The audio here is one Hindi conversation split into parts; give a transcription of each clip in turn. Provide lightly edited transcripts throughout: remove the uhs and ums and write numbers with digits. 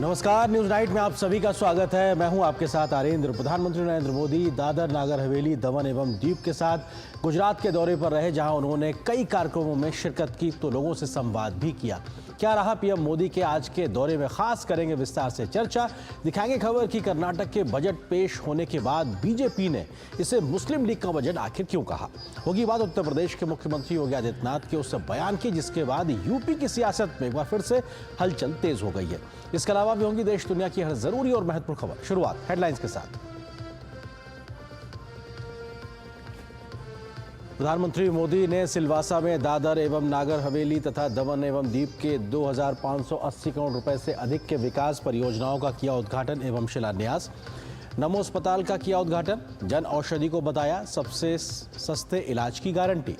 नमस्कार, न्यूज नाइट में आप सभी का स्वागत है। मैं हूं आपके साथ आरेंद्र। प्रधानमंत्री नरेंद्र मोदी दादर नागर हवेली दमन एवं दीव के साथ गुजरात के दौरे पर रहे, जहां उन्होंने कई कार्यक्रमों में शिरकत की तो लोगों से संवाद भी किया। क्या रहा पीएम मोदी के आज के दौरे में, खास करेंगे विस्तार से चर्चा। दिखाएंगे खबर कि कर्नाटक के बजट पेश होने के बाद बीजेपी ने इसे मुस्लिम लीग का बजट आखिर क्यों कहा। होगी बात उत्तर प्रदेश के मुख्यमंत्री योगी आदित्यनाथ के उस बयान की, जिसके बाद यूपी की सियासत में एक बार फिर से हलचल तेज हो गई है। इसके अलावा भी होंगी देश दुनिया की हर जरूरी और महत्वपूर्ण खबर। शुरुआत हेडलाइंस के साथ। प्रधानमंत्री मोदी ने सिलवासा में दादर एवं नागर हवेली तथा दमन एवं दीव के 2580 करोड़ रुपए से अधिक के विकास परियोजनाओं का किया उद्घाटन एवं शिलान्यास। नमो अस्पताल का किया उद्घाटन। जन औषधि को बताया सबसे सस्ते इलाज की गारंटी।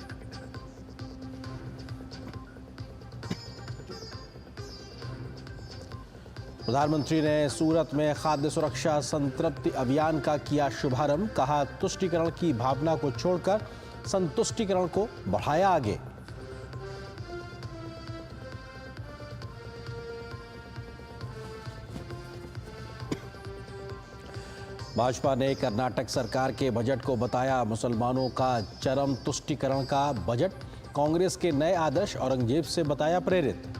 प्रधानमंत्री ने सूरत में खाद्य सुरक्षा संतृप्ति अभियान का किया शुभारंभ। कहा, तुष्टीकरण की भावना को छोड़कर संतुष्टीकरण को बढ़ाया आगे। भाजपा ने कर्नाटक सरकार के बजट को बताया मुसलमानों का चरम तुष्टीकरण का बजट। कांग्रेस के नए आदर्श औरंगजेब से बताया प्रेरित।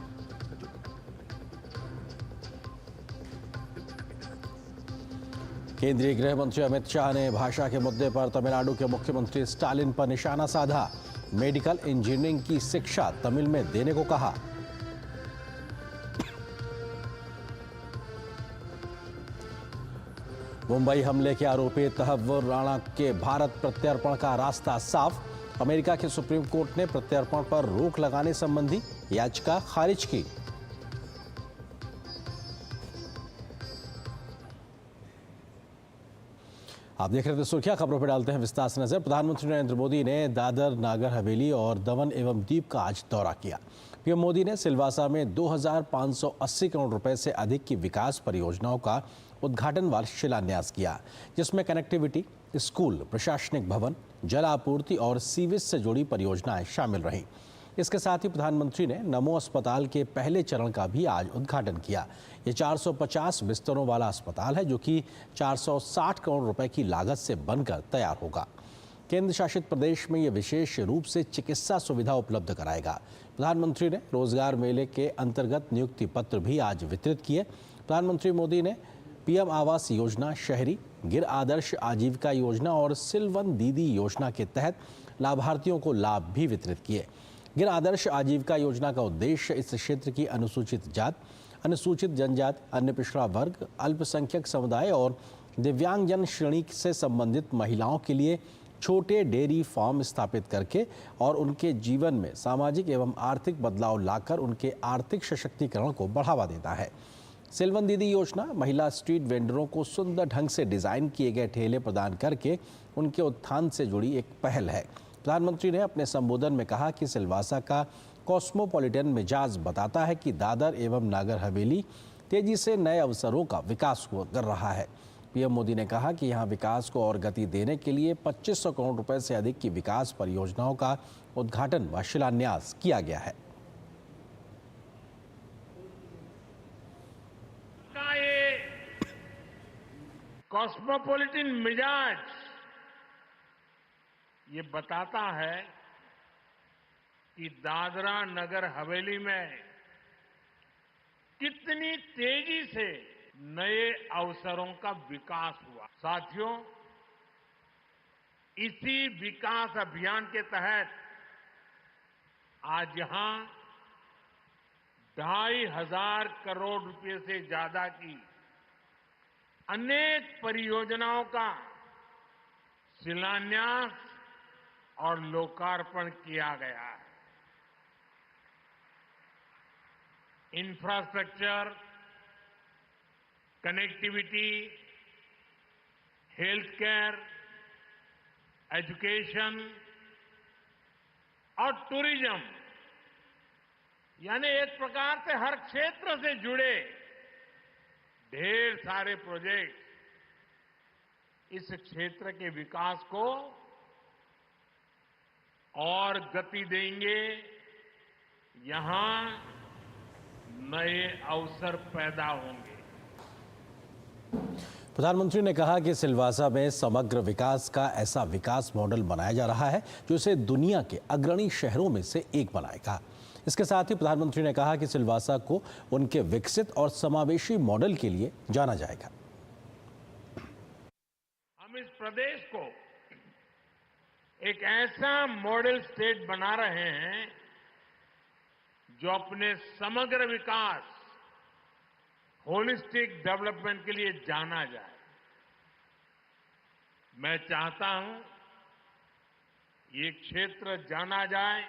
केंद्रीय गृह मंत्री अमित शाह ने भाषा के मुद्दे पर तमिलनाडु के मुख्यमंत्री स्टालिन पर निशाना साधा। मेडिकल इंजीनियरिंग की शिक्षा तमिल में देने को कहा। मुंबई हमले के आरोपी तहव्वुर राणा के भारत प्रत्यर्पण का रास्ता साफ। अमेरिका के सुप्रीम कोर्ट ने प्रत्यर्पण पर रोक लगाने संबंधी याचिका खारिज की। आप देख रहे थे सुर्खियां। खबरों पर डालते हैं विस्तार से नजर। प्रधानमंत्री नरेंद्र मोदी ने दादर नागर हवेली और दमन एवं दीव का आज दौरा किया। पीएम मोदी ने सिलवासा में 2580 करोड़ रुपए से अधिक की विकास परियोजनाओं का उद्घाटन व शिलान्यास किया, जिसमें कनेक्टिविटी, स्कूल, प्रशासनिक भवन, जल आपूर्ति और सीवेज से जुड़ी परियोजनाएं शामिल रहीं। इसके साथ ही प्रधानमंत्री ने नमो अस्पताल के पहले चरण का भी आज उद्घाटन किया। ये 450 बिस्तरों वाला अस्पताल है, जो कि 460 करोड़ रुपए की लागत से बनकर तैयार होगा। केंद्र शासित प्रदेश में ये विशेष रूप से चिकित्सा सुविधा उपलब्ध कराएगा। प्रधानमंत्री ने रोजगार मेले के अंतर्गत नियुक्ति पत्र भी आज वितरित किए। प्रधानमंत्री मोदी ने पीएम आवास योजना, शहरी गिर आदर्श आजीविका योजना और सिलवन दीदी योजना के तहत लाभार्थियों को लाभ भी वितरित किए। गिर आदर्श आजीविका योजना का उद्देश्य इस क्षेत्र की अनुसूचित जात, अनुसूचित जनजाति, अन्य पिछड़ा वर्ग, अल्पसंख्यक समुदाय और दिव्यांगजन श्रेणी से संबंधित महिलाओं के लिए छोटे डेयरी फार्म स्थापित करके और उनके जीवन में सामाजिक एवं आर्थिक बदलाव लाकर उनके आर्थिक सशक्तिकरण को बढ़ावा देता है। सिलवन दीदी योजना महिला स्ट्रीट वेंडरों को सुंदर ढंग से डिजाइन किए गए ठेले प्रदान करके उनके उत्थान से जुड़ी एक पहल है। प्रधानमंत्री ने अपने संबोधन में कहा कि सिलवासा का कॉस्मोपॉलिटन मिजाज बताता है कि दादर एवं नागर हवेली तेजी से नए अवसरों का विकास कर रहा है। पीएम मोदी ने कहा कि यहां विकास को और गति देने के लिए 2500 करोड़ रुपए से अधिक की विकास परियोजनाओं का उद्घाटन व शिलान्यास किया गया है। कॉस्मोपॉलिटन मिजाज ये बताता है कि दादरा नगर हवेली में कितनी तेजी से नए अवसरों का विकास हुआ। साथियों, इसी विकास अभियान के तहत आज यहां 2500 करोड़ रुपए से ज्यादा की अनेक परियोजनाओं का शिलान्यास और लोकार्पण किया गया है। Infrastructure, connectivity, health care, education और टूरिज्म, यानी एक प्रकार से हर क्षेत्र से जुड़े ढेर सारे प्रोजेक्ट इस क्षेत्र के विकास को और गति देंगे। यहां नए अवसर पैदा होंगे। प्रधानमंत्री ने कहा कि सिलवासा में समग्र विकास का ऐसा विकास मॉडल बनाया जा रहा है जो इसे दुनिया के अग्रणी शहरों में से एक बनाएगा। इसके साथ ही प्रधानमंत्री ने कहा कि सिलवासा को उनके विकसित और समावेशी मॉडल के लिए जाना जाएगा। हम इस प्रदेश को एक ऐसा मॉडल स्टेट बना रहे हैं जो अपने समग्र विकास, होलिस्टिक डेवलपमेंट के लिए जाना जाए। मैं चाहता हूं ये क्षेत्र जाना जाए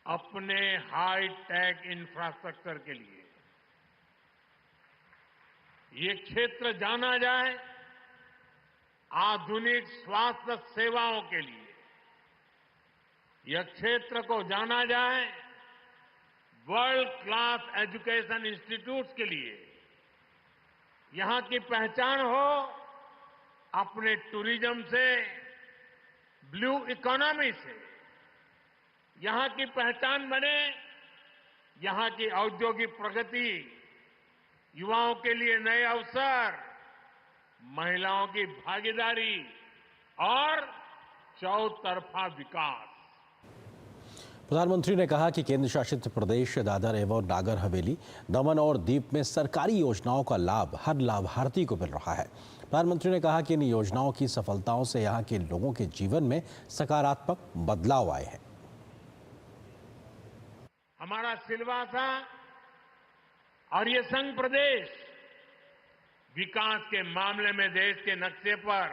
अपने हाई टेक इंफ्रास्ट्रक्चर के लिए, ये क्षेत्र जाना जाए आधुनिक स्वास्थ्य सेवाओं के लिए, यह क्षेत्र को जाना जाए वर्ल्ड क्लास एजुकेशन इंस्टीट्यूट्स के लिए, यहां की पहचान हो अपने टूरिज्म से, ब्लू इकोनॉमी से, यहां की पहचान बने यहां की औद्योगिक प्रगति, युवाओं के लिए नए अवसर, महिलाओं की भागीदारी और चौतरफा विकास। प्रधानमंत्री ने कहा कि केंद्र शासित प्रदेश दादर एवं नागर हवेली, दमन और दीव में सरकारी योजनाओं का लाभ हर लाभार्थी को मिल रहा है। प्रधानमंत्री ने कहा कि इन योजनाओं की सफलताओं से यहां के लोगों के जीवन में सकारात्मक बदलाव आए हैं। हमारा सिलवासा और ये संघ प्रदेश विकास के मामले में देश के नक्शे पर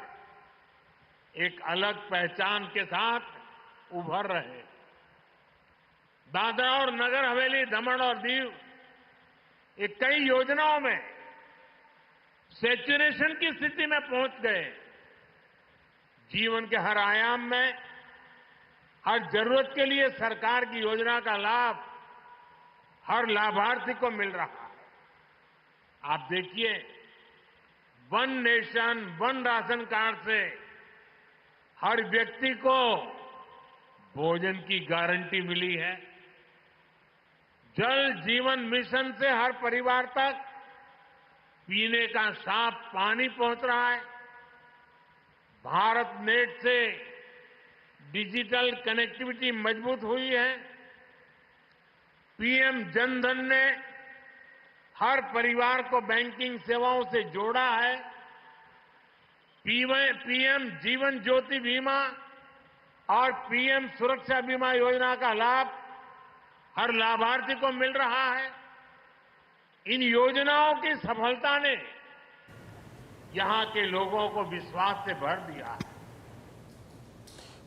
एक अलग पहचान के साथ उभर रहे। दादरा और नगर हवेली, दमन और दीव ये कई योजनाओं में सैचुरेशन की स्थिति में पहुंच गए। जीवन के हर आयाम में, हर जरूरत के लिए सरकार की योजना का लाभ हर लाभार्थी को मिल रहा है। आप देखिए, one nation one ration card से हर व्यक्ति को भोजन की गारंटी मिली है। जल जीवन मिशन से हर परिवार तक पीने का साफ पानी पहुंच रहा है। भारत नेट से डिजिटल कनेक्टिविटी मजबूत हुई है। पीएम जनधन ने हर परिवार को बैंकिंग सेवाओं से जोड़ा है। पीएम जीवन ज्योति बीमा और पीएम सुरक्षा बीमा योजना का लाभ हर लाभार्थी को मिल रहा है। इन योजनाओं की सफलता ने यहां के लोगों को विश्वास से भर दिया है।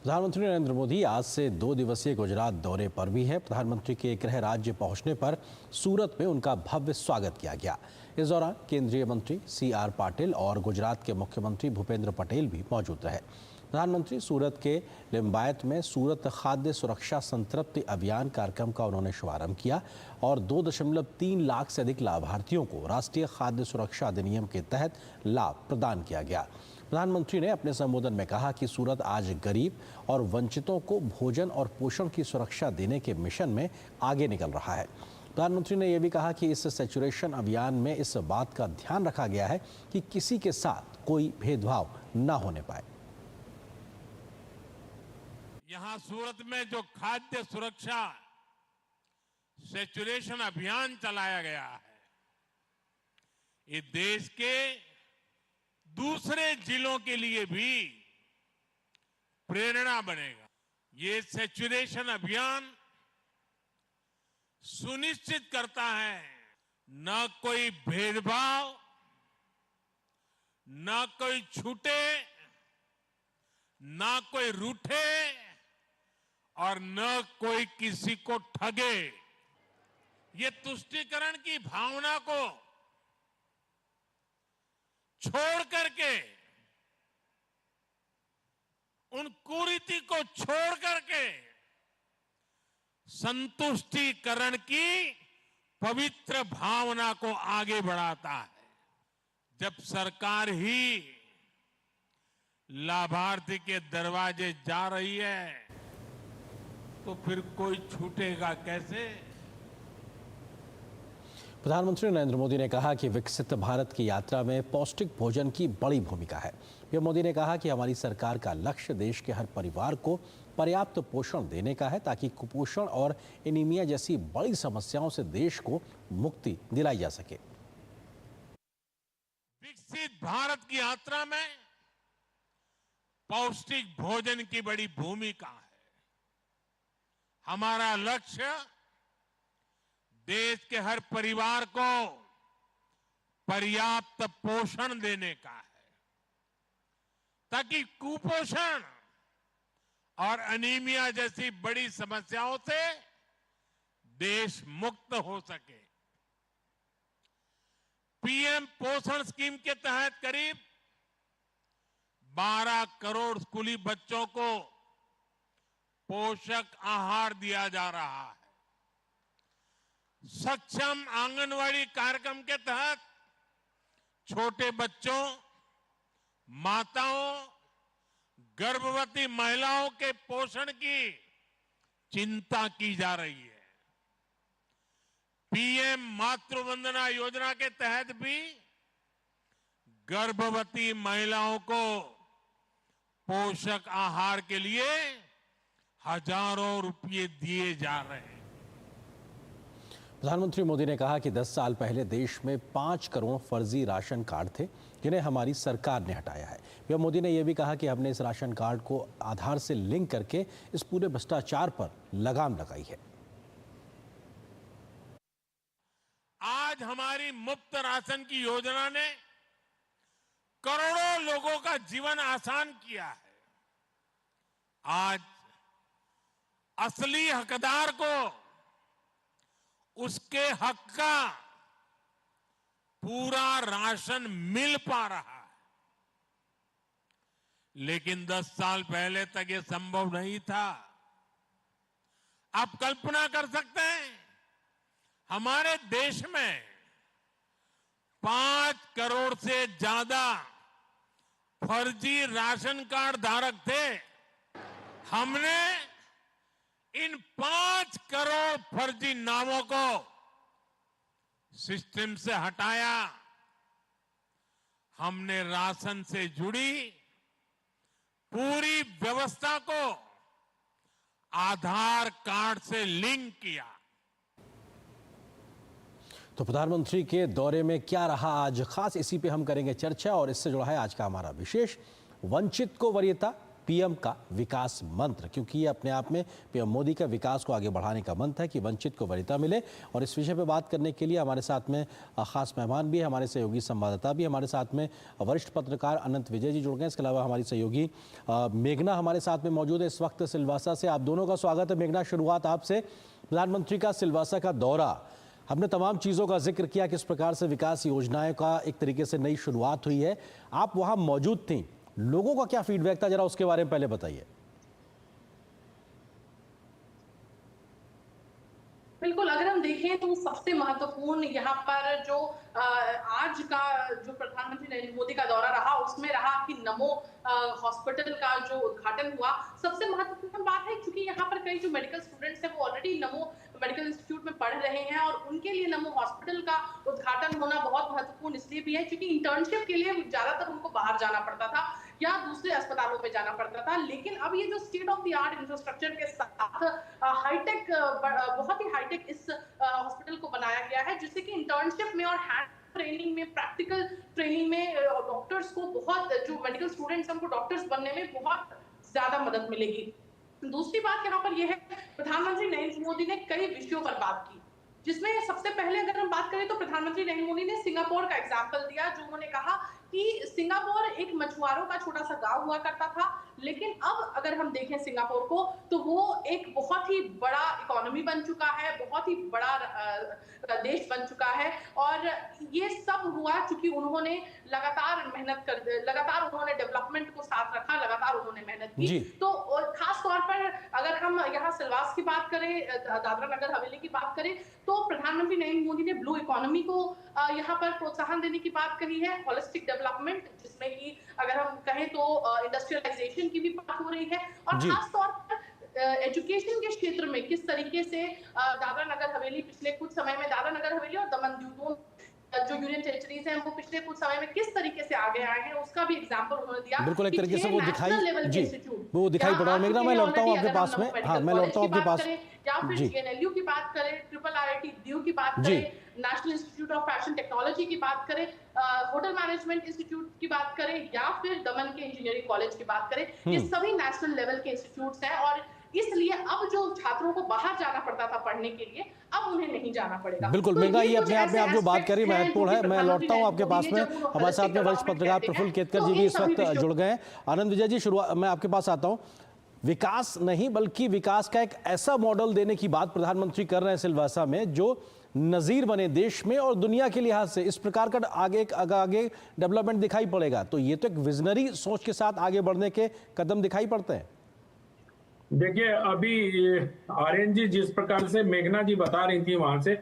प्रधानमंत्री नरेंद्र मोदी आज से 2 दिवसीय गुजरात दौरे पर भी है। प्रधानमंत्री के गृह राज्य पहुंचने पर सूरत में उनका भव्य स्वागत किया गया। इस दौरान केंद्रीय मंत्री CR पाटिल और गुजरात के मुख्यमंत्री भूपेंद्र पटेल भी मौजूद रहे। प्रधानमंत्री सूरत के लिंबायत में सूरत खाद्य सुरक्षा संतृप्ति अभियान कार्यक्रम का उन्होंने शुभारंभ किया और 2.3 लाख से अधिक लाभार्थियों को राष्ट्रीय खाद्य सुरक्षा अधिनियम के तहत लाभ प्रदान किया गया। प्रधानमंत्री ने अपने संबोधन में कहा कि सूरत आज गरीब और वंचितों को भोजन और पोषण की सुरक्षा देने के मिशन में आगे निकल रहा है। प्रधानमंत्री ने यह भी कहा कि इस सैचुरेशन अभियान में इस बात का ध्यान रखा गया है कि किसी के साथ कोई भेदभाव न होने पाए। यहां सूरत में जो खाद्य सुरक्षा सैचुरेशन अभियान चलाया गया है, ये देश के दूसरे जिलों के लिए भी प्रेरणा बनेगा। ये सैचुरेशन अभियान सुनिश्चित करता है न कोई भेदभाव, न कोई छूटे, न कोई रूठे और न कोई किसी को ठगे। ये तुष्टीकरण की भावना को छोड़ करके, उन कुरीति को छोड़ करके संतुष्टिकरण की पवित्र भावना को आगे बढ़ाता है। जब सरकार ही लाभार्थी के दरवाजे जा रही है तो फिर कोई छूटेगा कैसे? प्रधानमंत्री नरेंद्र मोदी ने कहा कि विकसित भारत की यात्रा में पौष्टिक भोजन की बड़ी भूमिका है। पीएम मोदी ने कहा कि हमारी सरकार का लक्ष्य देश के हर परिवार को पर्याप्त पोषण देने का है ताकि कुपोषण और एनीमिया जैसी बड़ी समस्याओं से देश को मुक्ति दिलाई जा सके। विकसित भारत की यात्रा में पौष्टिक भोजन की बड़ी भूमिका है। हमारा लक्ष्य देश के हर परिवार को पर्याप्त पोषण देने का है ताकि कुपोषण और अनीमिया जैसी बड़ी समस्याओं से देश मुक्त हो सके। पीएम पोषण स्कीम के तहत करीब 12 करोड़ स्कूली बच्चों को पोषक आहार दिया जा रहा है। सक्षम आंगनवाड़ी कार्यक्रम के तहत छोटे बच्चों, माताओं, गर्भवती महिलाओं के पोषण की चिंता की जा रही है। पीएम मातृ वंदना योजना के तहत भी गर्भवती महिलाओं को पोषक आहार के लिए हजारों रुपये दिए जा रहे हैं। प्रधानमंत्री मोदी ने कहा कि 10 साल पहले देश में 5 करोड़ फर्जी राशन कार्ड थे जिन्हें हमारी सरकार ने हटाया है। पीएम मोदी ने यह भी कहा कि हमने इस राशन कार्ड को आधार से लिंक करके इस पूरे भ्रष्टाचार पर लगाम लगाई है। आज हमारी मुफ्त राशन की योजना ने करोड़ों लोगों का जीवन आसान किया है। आज असली हकदार को उसके हक का पूरा राशन मिल पा रहा है, लेकिन 10 साल पहले तक ये संभव नहीं था। आप कल्पना कर सकते हैं, हमारे देश में 5 करोड़ से ज्यादा फर्जी राशन कार्ड धारक थे। हमने इन 5 करोड़ फर्जी नामों को सिस्टम से हटाया। हमने राशन से जुड़ी पूरी व्यवस्था को आधार कार्ड से लिंक किया। तो प्रधानमंत्री के दौरे में क्या रहा आज खास, इसी पे हम करेंगे चर्चा और इससे जुड़ा है आज का हमारा विशेष वंचित को वरीयता, पीएम का विकास मंत्र, क्योंकि ये अपने आप में पीएम मोदी का विकास को आगे बढ़ाने का मंत्र है कि वंचित को वरीयता मिले। और इस विषय पे बात करने के लिए हमारे साथ में खास मेहमान भी है, हमारे सहयोगी संवाददाता भी हमारे साथ में वरिष्ठ पत्रकार अनंत विजय जी जुड़ गए। इसके अलावा हमारी सहयोगी मेघना हमारे साथ में मौजूद है इस वक्त सिलवासा से। आप दोनों का स्वागत है। मेघना, शुरुआत आपसे। प्रधानमंत्री का सिलवासा का दौरा, हमने तमाम चीज़ों का जिक्र किया, किस प्रकार से विकास योजनाएं का एक तरीके से नई शुरुआत हुई है। आप वहां मौजूद थी, लोगों का क्या फीडबैक था, जरा उसके बारे में पहले बताइए। बिल्कुल, अगर हम देखें तो सबसे महत्वपूर्ण यहाँ पर जो आज का जो प्रधानमंत्री नरेंद्र मोदी का दौरा रहा उसमें रहा कि नमो हॉस्पिटल का जो उद्घाटन हुआ। सबसे महत्वपूर्ण बात है क्योंकि यहाँ पर कई जो मेडिकल स्टूडेंट्स हैं वो ऑलरेडी नमो मेडिकल इंस्टीट्यूट में पढ़ रहे हैं और उनके लिए नमो हॉस्पिटल का उद्घाटन होना बहुत महत्वपूर्ण इसलिए भी है क्योंकि इंटर्नशिप के लिए ज्यादातर उनको बाहर जाना पड़ता था या दूसरे अस्पतालों में जाना पड़ता था। लेकिन अब ये जो state of the art infrastructure के साथ हाईटेक, बहुत ही हाईटेक इस हॉस्पिटल को बनाया गया है जिससे कि इंटर्नशिप में और हैंड ट्रेनिंग में, प्रैक्टिकल ट्रेनिंग में डॉक्टर्स को बहुत, जो मेडिकल स्टूडेंट्स हैं उनको डॉक्टर्स बनने में बहुत ज्यादा मदद मिलेगी। दूसरी बात यहाँ पर यह है, प्रधानमंत्री नरेंद्र मोदी ने कई विषयों पर बात की, जिसमें सबसे पहले अगर हम बात करें तो प्रधानमंत्री नरेंद्र मोदी ने सिंगापुर का एग्जाम्पल दिया, जो उन्होंने कहा कि सिंगापुर एक मछुआरों का छोटा सा गांव हुआ करता था, लेकिन अब अगर हम देखें सिंगापुर को तो वो एक बहुत ही बड़ा इकोनॉमी बन चुका है, बहुत ही बड़ा देश बन चुका है। और ये सब हुआ क्योंकि उन्होंने लगातार उन्होंने डेवलपमेंट को साथ रखा, लगातार उन्होंने मेहनत की। तो खास तौर पर अगर हम यहाँ सिलवास की बात करें, दादरा नगर हवेली की बात करें, तो प्रधानमंत्री नरेंद्र मोदी ने ब्लू इकोनॉमी को यहाँ पर प्रोत्साहन देने की बात कही है, होलिस्टिक डेवलपमेंट, जिसमें कि अगर हम कहें तो इंडस्ट्रियलाइजेशन की भी बात हो रही है। और खास तौर पर एजुकेशन के क्षेत्र में किस तरीके से दादरा नगर हवेली पिछले कुछ समय में, दादरा नगर हवेली और दमन दीव दोनों जो यूनियन टेरिटरीज हैं वो पिछले कुछ समय में किस तरीके से आगे आए हैं, उसका भी एग्जांपल उन्होंने दिया। बिल्कुल, एक तरीके से वो दिखाई जी वो दिखाई पड़ा है। मेघना, मैं लौटता हूँ आपके पास में। हाँ, मैं लौटता हूँ आपके पास या फिर जी जेएनएलयू की बात करें, ट्रिपल आईआईटी दीव की बात करें, national institute of fashion technology की बात करें, होटल मैनेजमेंट इंस्टीट्यूट की बात करें, या फिर दमन के इंजीनियरिंग कॉलेज की बात करें, ये सभी नेशनल लेवल के इंस्टीट्यूट्स हैं। और इसलिए अब जो छात्रों को बाहर जाना पड़ता था पढ़ने के लिए, अब उन्हें नहीं जाना पड़ेगा। बिल्कुल। तो मेघना, ये कुछ अपने आप में आप जो बात करी महत्वपूर्ण है। मैं लौटता हूँ आपके पास में। हमारे साथ में वरिष्ठ पत्रकार प्रफुल्ल केतकर जी भी इस वक्त जुड़ गए हैं। आनंद विजय जी, शुरुआत मैं आपके पास आता हूँ। विकास नहीं बल्कि विकास का एक ऐसा मॉडल देने की बात प्रधानमंत्री कर रहे हैं सिलवासा में जो नजीर बने देश में और दुनिया के लिहाज से। इस प्रकार का आगे डेवलपमेंट दिखाई पड़ेगा, तो ये तो एक विजनरी सोच के साथ आगे बढ़ने के कदम दिखाई पड़ते हैं। देखिए, अभी आर्यन जी जिस प्रकार से मेघना जी बता रही थी वहां से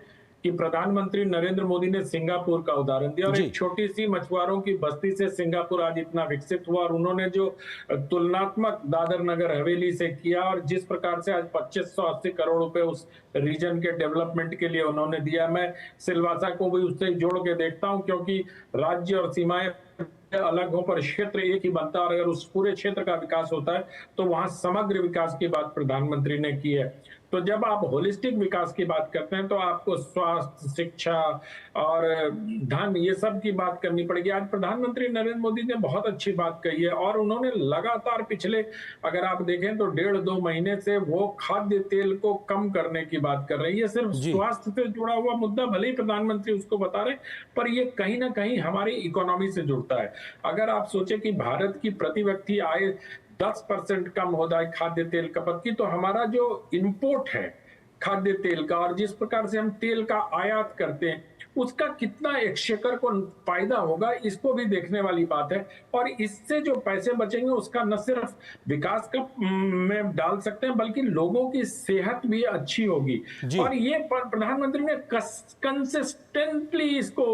कि प्रधानमंत्री नरेंद्र मोदी ने सिंगापुर का उदाहरण दिया और एक छोटी सी मछुआरों की बस्ती से सिंगापुर आज इतना विकसित हुआ, और उन्होंने जो तुलनात्मक दादर नगर हवेली से किया और जिस प्रकार से आज 2580 करोड़ रुपए उस रीजन के डेवलपमेंट के लिए उन्होंने दिया। मैं सिलवासा को भी उससे जोड़ के देखता हूं, क्योंकि राज्य और सीमाएं अलग हो पर क्षेत्र एक ही बनता है, और अगर उस पूरे क्षेत्र का विकास होता है तो वहां समग्र विकास की बात प्रधानमंत्री ने की है। तो जब आप होलिस्टिक विकास की बात करते हैं तो आपको स्वास्थ्य, शिक्षा और धन, ये सब की बात करनी पड़ेगी। आज प्रधानमंत्री नरेंद्र मोदी ने बहुत अच्छी बात कही है और उन्होंने लगातार पिछले, अगर आप देखें तो 1.5-2 महीने से वो खाद्य तेल को कम करने की बात कर रही है। सिर्फ स्वास्थ्य से जुड़ा हुआ मुद्दा, भले ही प्रधानमंत्री उसको बता रहे, पर ये कहीं ना कहीं हमारी इकोनॉमी से जुड़ता है। अगर आप सोचे कि भारत की प्रति व्यक्ति आय 10% कम हो जाए खाद्य तेल खपत की, तो हमारा जो इंपोर्ट है खाद्य तेल का और जिस प्रकार से हम तेल का आयात करते हैं उसका कितना एक्सचेकर को फायदा होगा, इसको भी देखने वाली बात है। और इससे जो पैसे बचेंगे उसका न सिर्फ विकास का में डाल सकते हैं बल्कि लोगों की सेहत भी अच्छी होगी। और ये प्रधानमंत्री ने कंसिस्टेंटली इसको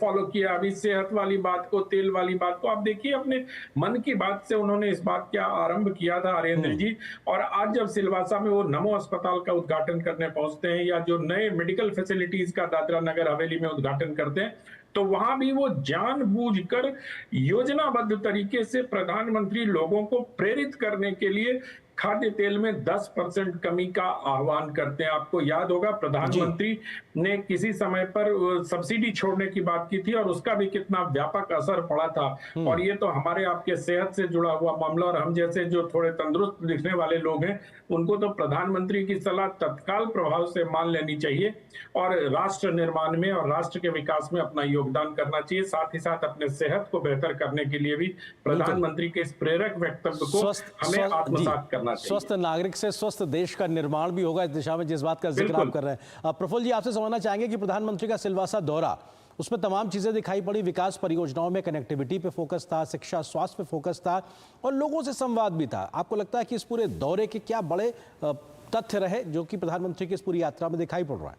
फॉलो किया। अभी सेहत वाली बात को, तेल वाली बात को आप देखिए, अपने मन की बात से उन्होंने इस बात का आरंभ किया था आर्यन जी, और आज जब सिलवासा में वो नमो अस्पताल का उद्घाटन करने पहुंचते हैं या जो नए मेडिकल फैसिलिटीज का दादरा नगर हवेली में उद्घाटन करते हैं, तो वहां भी वो जानबूझकर योजनाबद्ध तरीके से प्रधानमंत्री लोगों को प्रेरित करने के लिए खाद्य तेल में 10% कमी का आह्वान करते हैं। आपको याद होगा प्रधानमंत्री ने किसी समय पर सब्सिडी छोड़ने की बात की थी और उसका भी कितना व्यापक असर पड़ा था। और ये तो हमारे आपके सेहत से जुड़ा हुआ मामला, और हम जैसे जो थोड़े तंदुरुस्त दिखने वाले लोग हैं उनको तो प्रधानमंत्री की सलाह तत्काल प्रभाव से मान लेनी चाहिए और राष्ट्र निर्माण में और राष्ट्र के विकास में अपना योगदान करना चाहिए। साथ ही साथ अपने सेहत को बेहतर करने के लिए भी प्रधानमंत्री के इस प्रेरक वक्तव्य को हमें आत्मसात करना। स्वस्थ नागरिक से स्वस्थ देश का निर्माण भी होगा, इस दिशा में जिस बात का जिक्र आप कर रहे हैं। प्रफुल्ल जी, आपसे समझना चाहेंगे कि प्रधानमंत्री का सिलवासा दौरा, उसमें तमाम चीजें दिखाई पड़ी। विकास परियोजनाओं में कनेक्टिविटी पे फोकस था, शिक्षा स्वास्थ्य पे फोकस था और लोगों से संवाद भी था। आपको लगता है कि इस पूरे दौरे के क्या बड़े तथ्य रहे जो कि प्रधानमंत्री की इस पूरी यात्रा में दिखाई पड़ रहा है?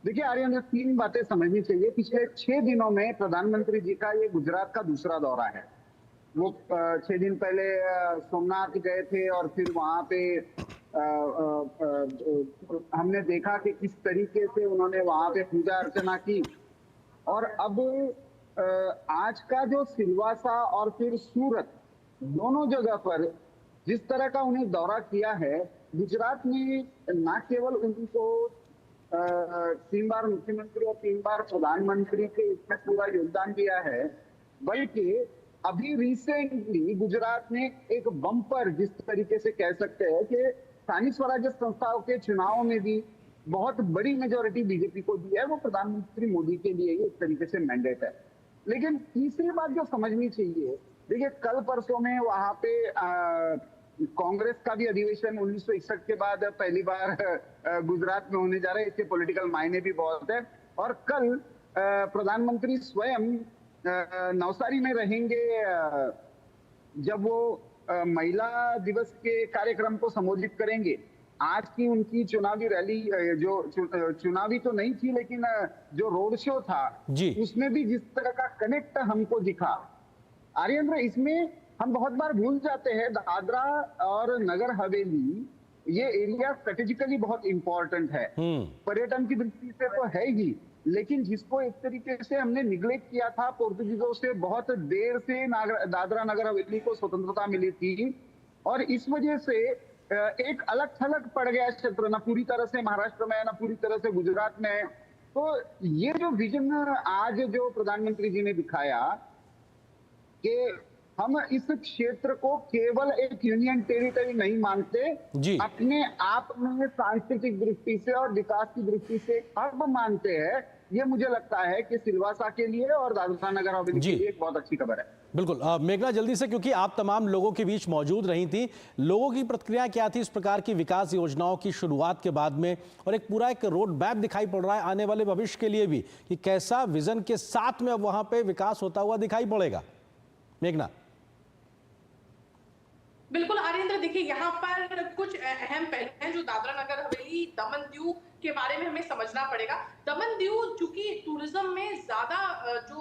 देखिए आर्यन, 3 बातें समझनी चाहिए। पिछले 6 दिनों में प्रधानमंत्री जी का ये गुजरात का दूसरा दौरा है। वो 6 दिन पहले सोमनाथ गए थे और फिर वहां पे हमने देखा कि किस तरीके से उन्होंने वहां पे पूजा अर्चना की। और अब आज का जो सिलवासा और फिर सूरत, दोनों जगह पर जिस तरह का उन्हें दौरा किया है, गुजरात में न केवल उनको 3 बार मुख्यमंत्री और 3 बार प्रधानमंत्री के इसमें पूरा योगदान दिया है, बल्कि अभी रिसेंटली गुजरात ने एक बम्पर, जिस तरीके से कह सकते हैं कि स्थानीय स्वराज्य संस्थाओं के चुनावों में भी बहुत बड़ी मेजोरिटी बीजेपी को दी है, वो प्रधानमंत्री मोदी के लिए एक तरीके से मैंडेट है। लेकिन तीसरी बात जो समझनी चाहिए, देखिए कल परसों में वहां पे कांग्रेस का भी अधिवेशन 1961 के बाद पहली बार गुजरात में होने जा रहा है। इसके पॉलिटिकल मायने भी बहुत है। और कल प्रधानमंत्री स्वयं नवसारी में रहेंगे जब वो महिला दिवस के कार्यक्रम को संबोधित करेंगे। आज की उनकी चुनावी रैली, जो चुनावी तो नहीं थी लेकिन जो रोड शो था, उसमें भी जिस तरह का कनेक्ट हमको दिखा आर्यन, इसमें हम बहुत बार भूल जाते हैं दादरा और नगर हवेली ये एरिया स्ट्रेटेजिकली बहुत इंपॉर्टेंट है, पर्यटन की दृष्टि से तो है ही, लेकिन जिसको एक तरीके से हमने निग्लेक्ट किया था। पोर्तुगीजों से बहुत देर से दादरा नगर हवेली को स्वतंत्रता मिली थी और इस वजह से एक अलग थलग पड़ गया क्षेत्र, ना पूरी तरह से महाराष्ट्र में है, ना पूरी तरह से गुजरात में है। तो ये जो विजन आज जो प्रधानमंत्री जी ने दिखाया कि हम इस क्षेत्र को केवल एक यूनियन टेरिटरी नहीं मानते, अपने आप में सांस्कृतिक दृष्टि से और विकास की दृष्टि से अब मानते हैं, ये मुझे लगता है कि सिलवासा के लिए और दादरा नगर हवेली के लिए एक बहुत अच्छी खबर है। बिल्कुल। मेघना, जल्दी से, क्योंकि आप तमाम लोगों के बीच मौजूद रही थी, लोगों की प्रतिक्रिया क्या थी इस प्रकार की विकास योजनाओं की शुरुआत के बाद में, और एक पूरा एक रोड मैप दिखाई पड़ रहा है आने वाले भविष्य के लिए भी कि कैसा विजन के साथ में अब वहां पे विकास होता हुआ दिखाई पड़ेगा। मेघना। बिल्कुल आर्येंद्र, देखिए यहाँ पर कुछ अहम पहलू हैं जो दादरा नगर हवेली दमन दीव के बारे में हमें समझना पड़ेगा। दमन दीव चूंकि टूरिज्म में ज्यादा जो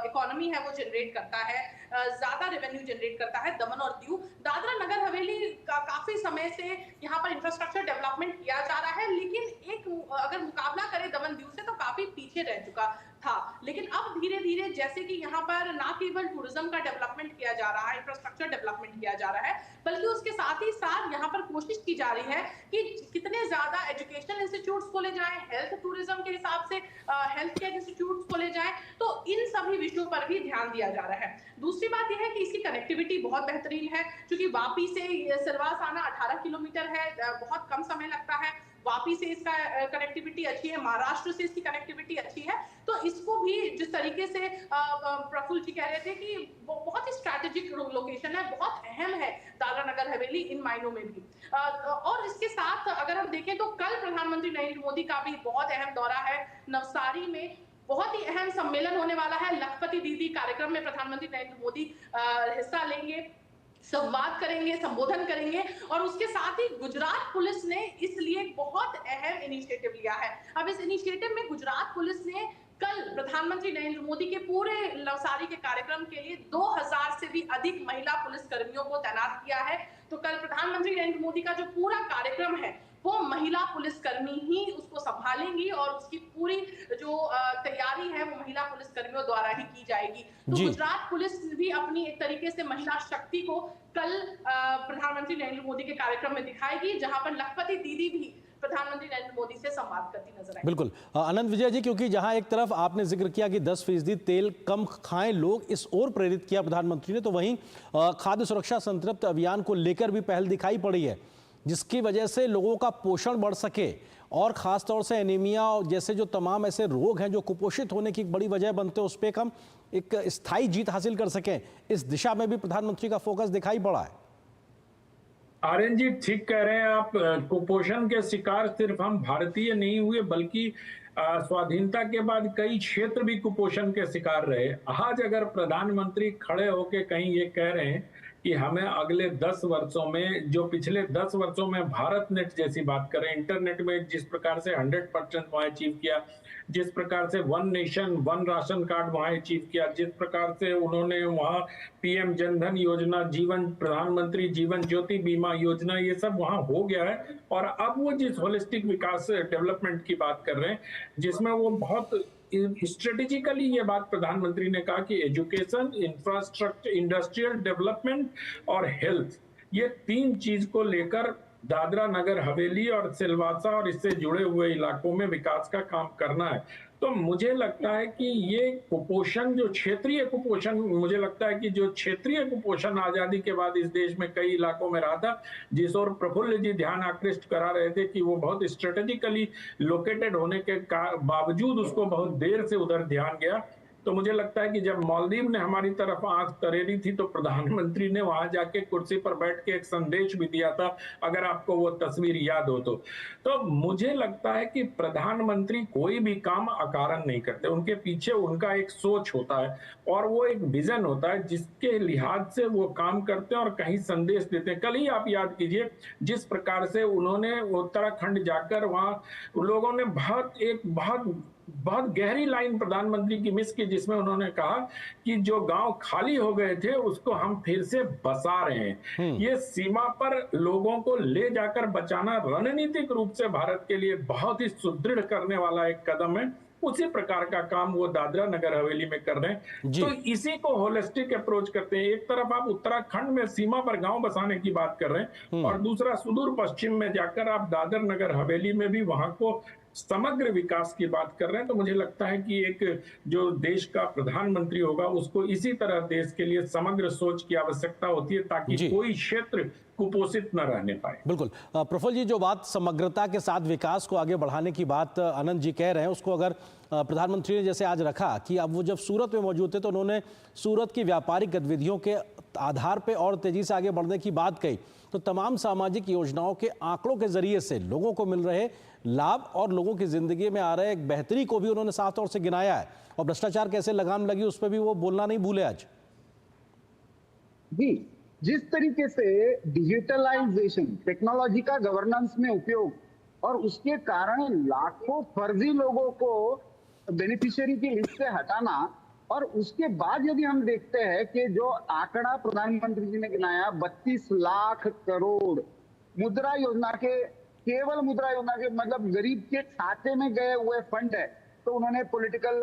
इकोनॉमी है वो जनरेट करता है, ज्यादा रेवेन्यू जनरेट करता है दमन और दीव। दादरा नगर हवेली का काफी समय से यहाँ पर इंफ्रास्ट्रक्चर डेवलपमेंट किया जा रहा है, लेकिन एक अगर मुकाबला करें दमन दीव से तो काफी पीछे रह चुका था। लेकिन अब धीरे धीरे जैसे कि यहाँ पर ना केवल टूरिज्म का डेवलपमेंट किया जा रहा है, इंफ्रास्ट्रक्चर डेवलपमेंट किया जा रहा है, बल्कि उसके साथ ही साथ यहाँ पर कोशिश की जा रही है कि कितने ज्यादा एजुकेशनल इंस्टीट्यूट्स खोले जाएं, हेल्थ टूरिज्म के हिसाब से हेल्थ केयर इंस्टीट्यूट्स खोले जाएं, तो इन सभी विषयों पर भी ध्यान दिया जा रहा है। दूसरी बात यह है कि इसकी कनेक्टिविटी बहुत बेहतरीन है, क्योंकि वापी से सिलवास आना 18 किलोमीटर है, बहुत कम समय लगता है। वापी से इसका कनेक्टिविटी अच्छी है, महाराष्ट्र से इसकी कनेक्टिविटी अच्छी है, तो इसको भी जिस तरीके से प्रफुल्ल जी कह रहे थे कि वो बहुत ही स्ट्रैटेजिक लोकेशन है, बहुत अहम है दादरा नगर हवेली इन मायनों में भी। और इसके साथ अगर हम देखें तो कल प्रधानमंत्री नरेंद्र मोदी का भी बहुत अहम दौरा है। नवसारी में बहुत ही अहम सम्मेलन होने वाला है, लखपति दीदी कार्यक्रम में प्रधानमंत्री नरेंद्र मोदी हिस्सा लेंगे, संवाद करेंगे, संबोधन करेंगे। और उसके साथ ही गुजरात पुलिस ने इसलिए बहुत अहम इनिशिएटिव लिया है। अब इस इनिशिएटिव में गुजरात पुलिस ने कल प्रधानमंत्री नरेंद्र मोदी के पूरे नवसारी के कार्यक्रम के लिए 2000 से भी अधिक महिला पुलिस कर्मियों को तैनात किया है। तो कल प्रधानमंत्री नरेंद्र मोदी का जो पूरा कार्यक्रम है वो महिला पुलिसकर्मी ही उसको संभालेंगी और उसकी पूरी जो तैयारी है वो महिला पुलिसकर्मियों द्वारा ही की जाएगी। तो गुजरात पुलिस भी अपनी एक तरीके से महिला शक्ति को कल प्रधानमंत्री नरेंद्र मोदी के कार्यक्रम में दिखाएगी, जहां पर लखपति दीदी भी प्रधानमंत्री नरेंद्र मोदी से संवाद करती नजर आएगी। बिल्कुल अनंत विजय जी, क्योंकि जहां एक तरफ आपने जिक्र किया कि 10% तेल कम खाएं लोग, इस ओर प्रेरित किया प्रधानमंत्री ने, तो वहीं खाद्य सुरक्षा संतृप्त अभियान को लेकर भी पहल दिखाई पड़ी है, जिसकी वजह से लोगों का पोषण बढ़ सके और खासतौर से एनीमिया जैसे जो तमाम ऐसे रोग हैं जो कुपोषित होने की बड़ी वजह बनते हैं, उस पर हम एक स्थायी जीत हासिल कर सकें, इस दिशा में भी प्रधानमंत्री का फोकस दिखाई पड़ा है। आर्यन जी ठीक कह रहे हैं आप। कुपोषण के शिकार सिर्फ हम भारतीय नहीं हुए, बल्कि स्वाधीनता के बाद कई क्षेत्र भी कुपोषण के शिकार रहे। आज अगर प्रधानमंत्री खड़े होकर कहीं ये कह रहे हैं कि हमें अगले 10 वर्षों में, जो पिछले 10 वर्षों में भारत नेट जैसी बात करें, इंटरनेट में जिस प्रकार से 100% वहां अचीव किया, जिस प्रकार से 1 नेशन 1 राशन कार्ड वहां अचीव किया, जिस प्रकार से उन्होंने वहां पीएम जनधन योजना, प्रधानमंत्री जीवन ज्योति बीमा योजना, ये सब वहां हो गया है। और अब वो जिस होलिस्टिक विकास डेवलपमेंट की बात कर रहे हैं, जिसमें वो बहुत स्ट्रेटेजिकली ये बात प्रधानमंत्री ने कहा कि एजुकेशन, इंफ्रास्ट्रक्चर, इंडस्ट्रियल डेवलपमेंट और हेल्थ, ये 3 चीज को लेकर दादरा नगर हवेली और सिलवासा और इससे जुड़े हुए इलाकों में विकास का काम करना है। तो मुझे लगता है कि ये कुपोषण, जो क्षेत्रीय कुपोषण, मुझे लगता है कि जो क्षेत्रीय कुपोषण आजादी के बाद इस देश में कई इलाकों में रहा था, जिस ओर प्रफुल्ल जी ध्यान आकृष्ट करा रहे थे कि वो बहुत स्ट्रेटेजिकली लोकेटेड होने के बावजूद उसको बहुत देर से उधर ध्यान गया। तो मुझे लगता है कि जब मालदीव ने हमारी तरफ आंख तरेरी थी तो प्रधानमंत्री ने वहां जाके कुर्सी पर बैठ के एक संदेश भी दिया था, अगर आपको वो तस्वीर याद हो तो मुझे लगता है कि प्रधानमंत्री कोई भी काम अकारण नहीं करते, उनके पीछे उनका एक सोच होता है और वो एक विजन होता है जिसके लिहाज से वो काम करते हैं और कहीं संदेश देते हैं। कल ही आप याद कीजिए जिस प्रकार से उन्होंने उत्तराखंड जाकर वहां लोगों ने बहुत बहुत गहरी लाइन प्रधानमंत्री की मिस की, जिसमें उन्होंने कहा कि जो गांव खाली हो गए थे उसको हम फिर से बसा रहे हैं। ये सीमा पर लोगों को ले जाकर बचाना रणनीतिक रूप से भारत के लिए बहुत ही सुदृढ़ करने वाला एक कदम है। उसी प्रकार का काम वो दादरा नगर हवेली में कर रहे हैं। तो इसी को होलिस्टिक अप्रोच करते हैं। एक तरफ आप उत्तराखंड में सीमा पर गांव बसाने की बात कर रहे हैं और दूसरा सुदूर पश्चिम में जाकर आप दादर नगर हवेली में भी वहां को समग्र विकास की बात कर रहे हैं। तो मुझे लगता है कि एक जो देश का प्रधानमंत्री होगा उसको इसी तरह देश के लिए समग्र सोच की आवश्यकता होती है, ताकि कोई क्षेत्र कुपोषित न रहने पाए। बिल्कुल प्रफुल्ल जी, जो बात समग्रता के साथ विकास को आगे बढ़ाने की बात आनंद जी कह रहे हैं, उसको अगर प्रधानमंत्री ने जैसे आज रखा कि अब वो जब सूरत में मौजूद थे तो उन्होंने सूरत की व्यापारिक गतिविधियों के आधार पे और तेजी से आगे बढ़ने की बात कही, तो तमाम सामाजिक योजनाओं के आंकड़ों के जरिए से लोगों को मिल रहे लाभ और लोगों की जिंदगी में आ रहे एक बेहतरी को भी उन्होंने साफ तौर से गिनाया है। और भ्रष्टाचार कैसे लगाम लगी उस पर भी वो बोलना नहीं भूले आज। जी, जिस तरीके से डिजिटलाइजेशन, टेक्नोलॉजी का गवर्नेंस में उपयोग और उसके कारण लाखों फर्जी लोगों को बेनिफिशियरी की लिस्ट से हटाना, और उसके बाद यदि हम देखते हैं कि जो आंकड़ा प्रधानमंत्री जी ने गिनाया 32 लाख करोड़ मुद्रा योजना के, केवल मुद्रा योजना के मतलब गरीब के खाते में गए हुए फंड है, तो उन्होंने पॉलिटिकल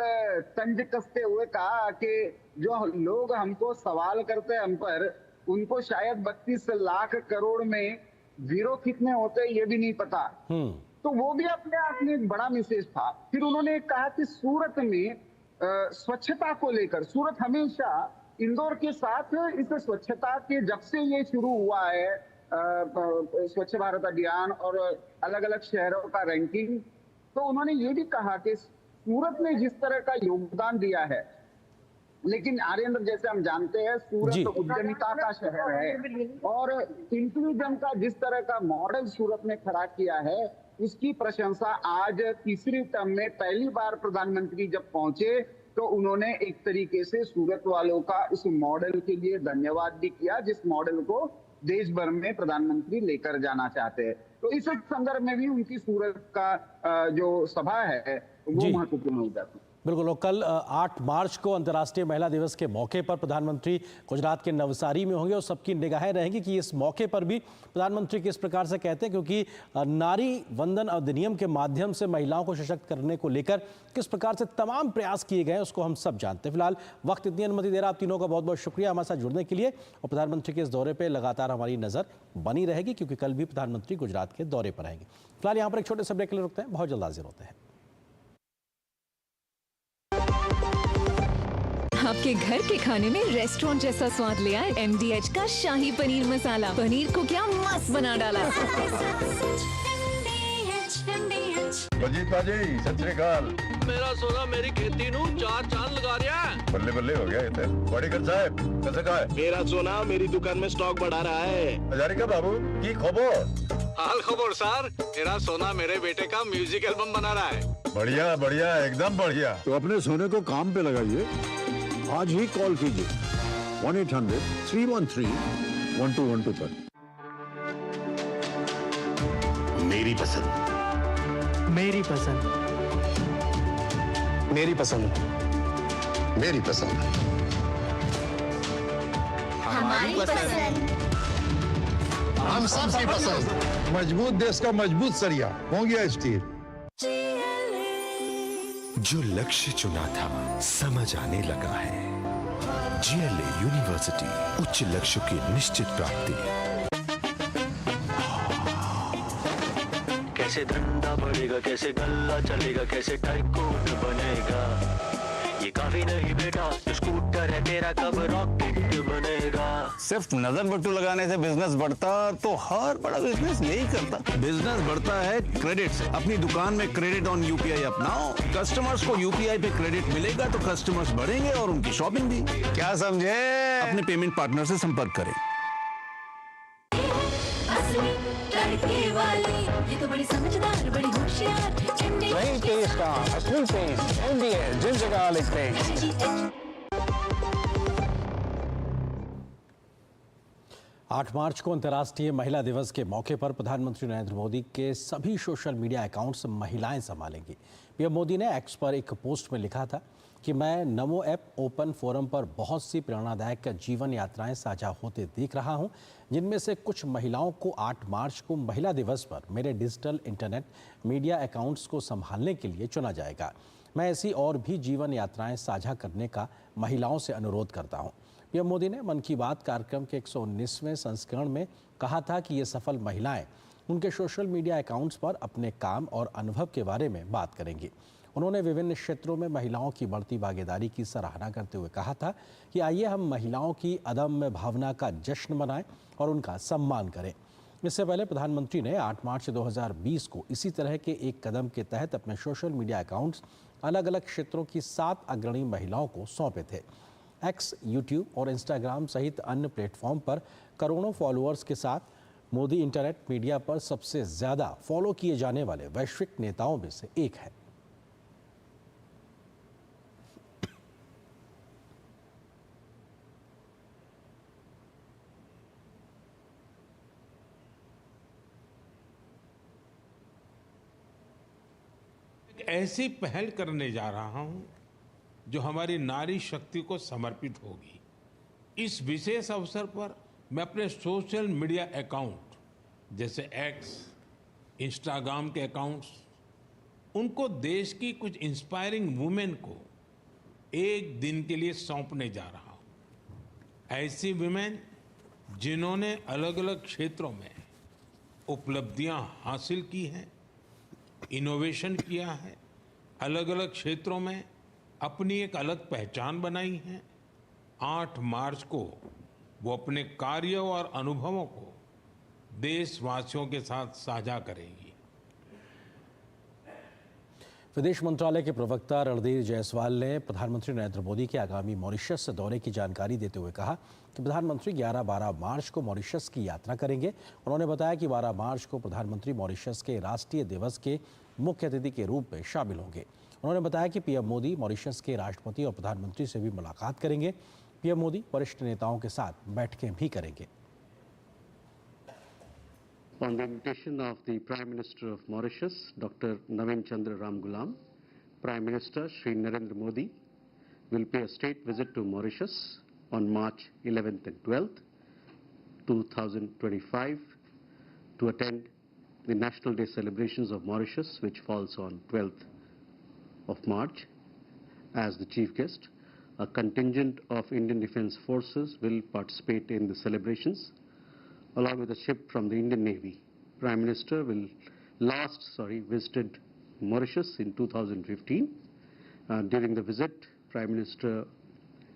तंज कसते हुए कहा कि जो लोग हमको सवाल करते हैं हम पर, उनको शायद 32 लाख करोड़ में जीरो कितने होते ये भी नहीं पता। तो वो भी अपने आप में एक बड़ा मैसेज था। फिर उन्होंने कहा कि सूरत में स्वच्छता को लेकर, सूरत हमेशा इंदौर के साथ इस स्वच्छता के जब से ये शुरू हुआ है स्वच्छ भारत अभियान और अलग अलग शहरों का रैंकिंग, तो उन्होंने ये भी कहा कि सूरत ने जिस तरह का योगदान दिया है, लेकिन आर्येंद्र जैसे हम जानते हैं सूरत उद्यमिता का शहर है और इंक्लूजन का जिस तरह का मॉडल सूरत ने खड़ा किया है उसकी प्रशंसा आज तीसरी टर्म में पहली बार प्रधानमंत्री जब पहुंचे तो उन्होंने एक तरीके से सूरत वालों का उस मॉडल के लिए धन्यवाद भी किया, जिस मॉडल को देश भर में प्रधानमंत्री लेकर जाना चाहते हैं। तो इस संदर्भ में भी उनकी सूरत का जो सभा है वो महत्वपूर्ण हो जाती है। बिल्कुल, कल 8 मार्च को अंतर्राष्ट्रीय महिला दिवस के मौके पर प्रधानमंत्री गुजरात के नवसारी में होंगे और सबकी निगाहें रहेंगी कि इस मौके पर भी प्रधानमंत्री किस प्रकार से कहते हैं, क्योंकि नारी वंदन अधिनियम के माध्यम से महिलाओं को सशक्त करने को लेकर किस प्रकार से तमाम प्रयास किए गए हैं उसको हम सब जानते हैं। फिलहाल वक्त इतनी अनुमति दे रहा, आप तीनों का बहुत बहुत शुक्रिया हमारे साथ जुड़ने के लिए। और प्रधानमंत्री के इस दौरे पर लगातार हमारी नजर बनी रहेगी क्योंकि कल भी प्रधानमंत्री गुजरात के दौरे पर रहेंगे। फिलहाल यहाँ पर एक छोटे से ब्रेक के लिए रुकते हैं, बहुत जल्द हाजिर होते हैं। आपके घर के खाने में रेस्टोरेंट जैसा स्वाद ले आए MDH का शाही पनीर मसाला। पनीर को क्या मस्त बना डाला। बलजीत बाजी सत श्री अकाल। मेरा सोना मेरी खेती नू 4 चांद लगा रहा है। बल्ले बल्ले हो गया ये तो। बड़ीकर साहब कैसे का है? मेरा सोना मेरी दुकान में स्टॉक बढ़ा रहा है। हजारिका बाबू की खबर? हाल खबर सर, मेरा सोना मेरे बेटे का म्यूजिक एल्बम बना रहा है। बढ़िया बढ़िया एकदम बढ़िया। तो अपने सोने को काम पे लगाइए, आज ही कॉल कीजिए 1-800-313-1212 पर। मेरी पसंद, मेरी पसंद, मेरी पसंद, मेरी पसंद, हमारी पसंद, हम सबकी पसंद। मजबूत देश का मजबूत सरिया हो गया स्टील। जो लक्ष्य चुना था समझ आने लगा है। GLA यूनिवर्सिटी, उच्च लक्ष्य की निश्चित प्राप्ति। कैसे धंधा बढ़ेगा, कैसे गल्ला चलेगा, कैसे टाइकून बनेगा, ये काफी नहीं बेटा, तो स्कूटर है तेरा कब रॉकेट बनेगा। सिर्फ नजर बट्टू लगाने से बिजनेस बढ़ता तो हर बड़ा बिजनेस यही करता। बिजनेस बढ़ता है क्रेडिट से। अपनी दुकान में क्रेडिट ऑन UPI अपनाओ, कस्टमर्स को UPI पे क्रेडिट मिलेगा तो कस्टमर्स बढ़ेंगे और उनकी शॉपिंग भी। क्या समझे? अपने पेमेंट पार्टनर से संपर्क करें। ये तो बड़ी समझदार, बड़ी होशियार। वही टेस्ट का असली टेस्ट MDH, जिस जगह लिखते हैं। 8 मार्च को अंतर्राष्ट्रीय महिला दिवस के मौके पर प्रधानमंत्री नरेंद्र मोदी के सभी सोशल मीडिया अकाउंट्स महिलाएं संभालेंगी। पीएम मोदी ने एक्स पर एक पोस्ट में लिखा था कि मैं नमो ऐप ओपन फोरम पर बहुत सी प्रेरणादायक जीवन यात्राएं साझा होते देख रहा हूं, जिनमें से कुछ महिलाओं को 8 मार्च को महिला दिवस पर मेरे डिजिटल इंटरनेट मीडिया अकाउंट्स को संभालने के लिए चुना जाएगा। मैं ऐसी और भी जीवन यात्राएं साझा करने का महिलाओं से अनुरोध करता हूं। पीएम मोदी ने मन की बात कार्यक्रम के 119वें संस्करण में कहा था कि ये सफल महिलाएं उनके सोशल मीडिया अकाउंट्स पर अपने काम और अनुभव के बारे में बात करेंगी। उन्होंने विभिन्न क्षेत्रों में महिलाओं की बढ़ती भागीदारी की सराहना करते हुए कहा था कि आइए हम महिलाओं की अदम्य भावना का जश्न मनाएं और उनका सम्मान करें। इससे पहले प्रधानमंत्री ने 8 मार्च 2020 को इसी तरह के एक कदम के तहत अपने सोशल मीडिया अकाउंट्स अलग अलग क्षेत्रों की 7 अग्रणी महिलाओं को सौंपे थे। एक्स, यूट्यूब और इंस्टाग्राम सहित अन्य प्लेटफॉर्म पर करोड़ों फॉलोअर्स के साथ मोदी इंटरनेट मीडिया पर सबसे ज़्यादा फॉलो किए जाने वाले वैश्विक नेताओं में से एक है। ऐसी पहल करने जा रहा हूं जो हमारी नारी शक्ति को समर्पित होगी। इस विशेष अवसर पर मैं अपने सोशल मीडिया अकाउंट जैसे एक्स, इंस्टाग्राम के अकाउंट्स, उनको देश की कुछ इंस्पायरिंग वुमेन को एक दिन के लिए सौंपने जा रहा हूं। ऐसी वुमेन जिन्होंने अलग अलग क्षेत्रों में उपलब्धियां हासिल की हैं, इनोवेशन किया है, अलग अलग क्षेत्रों में अपनी एक अलग पहचान बनाई है। 8 मार्च को वो अपने कार्य और अनुभवों को देशवासियों के साथ साझा करेंगी। विदेश मंत्रालय के प्रवक्ता रणधीर जायसवाल ने प्रधानमंत्री नरेंद्र मोदी के आगामी मॉरिशस दौरे की जानकारी देते हुए कहा कि प्रधानमंत्री 11-12 मार्च को मॉरिशस की यात्रा करेंगे। उन्होंने बताया कि 12 मार्च को प्रधानमंत्री मॉरिशस के राष्ट्रीय दिवस के मुख्य अतिथि के रूप में शामिल होंगे। उन्होंने बताया कि पीएम मोदी मॉरिशस के राष्ट्रपति और प्रधानमंत्री से भी मुलाकात करेंगे। पीएम मोदी वरिष्ठ नेताओं के साथ बैठकें भी करेंगे। On the invitation of the Prime Minister of Mauritius, Dr. Navin Chandra Ramgoolam, Prime Minister Shri Narendra Modi will pay a state visit to Mauritius on March 11th and 12th, 2025, to attend the National Day celebrations of Mauritius, which falls on 12th of March. As the chief guest, a contingent of Indian Defence Forces will participate in the celebrations, along with a ship from the Indian Navy. Prime Minister will visited Mauritius in 2015. During the visit, Prime Minister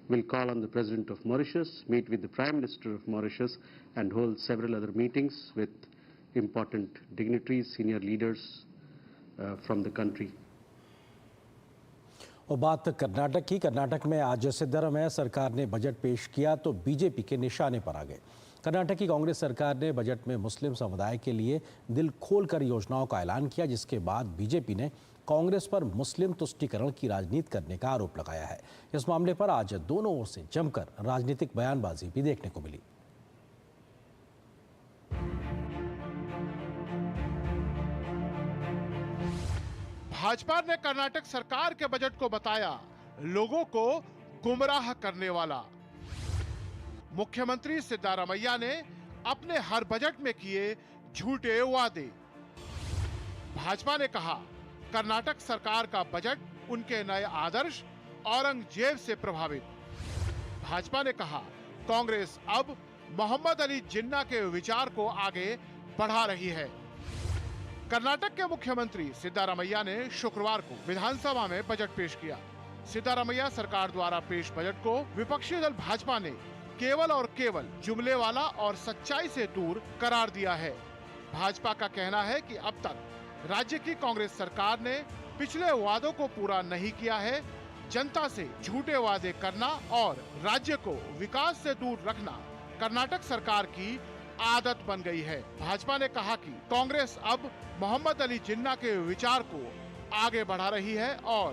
will call on the President of Mauritius, meet with the Prime Minister of Mauritius, and hold several other meetings with important dignitaries, senior leaders from the country. और बात कर्नाटक की। कर्नाटक में आज सिद्धरामैया सरकार ने बजट पेश किया तो बीजेपी के निशाने पर आ गए। कर्नाटक की कांग्रेस सरकार ने बजट में मुस्लिम समुदाय के लिए दिल खोलकर योजनाओं का ऐलान किया, जिसके बाद बीजेपी ने कांग्रेस पर मुस्लिम तुष्टीकरण की राजनीति करने का आरोप लगाया है। इस मामले पर आज दोनों ओर से जमकर राजनीतिक बयानबाजी भी देखने को मिली। भाजपा ने कर्नाटक सरकार के बजट को बताया लोगों को गुमराह करने वाला। मुख्यमंत्री सिद्धारमैया ने अपने हर बजट में किए झूठे वादे। भाजपा ने कहा कर्नाटक सरकार का बजट उनके नए आदर्श औरंगजेब से प्रभावित। भाजपा ने कहा कांग्रेस अब मोहम्मद अली जिन्ना के विचार को आगे बढ़ा रही है। कर्नाटक के मुख्यमंत्री सिद्धारमैया ने शुक्रवार को विधानसभा में बजट पेश किया। सिद्धारमैया सरकार द्वारा पेश बजट को विपक्षी दल भाजपा ने केवल और केवल जुमले वाला और सच्चाई से दूर करार दिया है। भाजपा का कहना है कि अब तक राज्य की कांग्रेस सरकार ने पिछले वादों को पूरा नहीं किया है। जनता से झूठे वादे करना और राज्य को विकास से दूर रखना कर्नाटक सरकार की आदत बन गई है। भाजपा ने कहा कि कांग्रेस अब मोहम्मद अली जिन्ना के विचार को आगे बढ़ा रही है और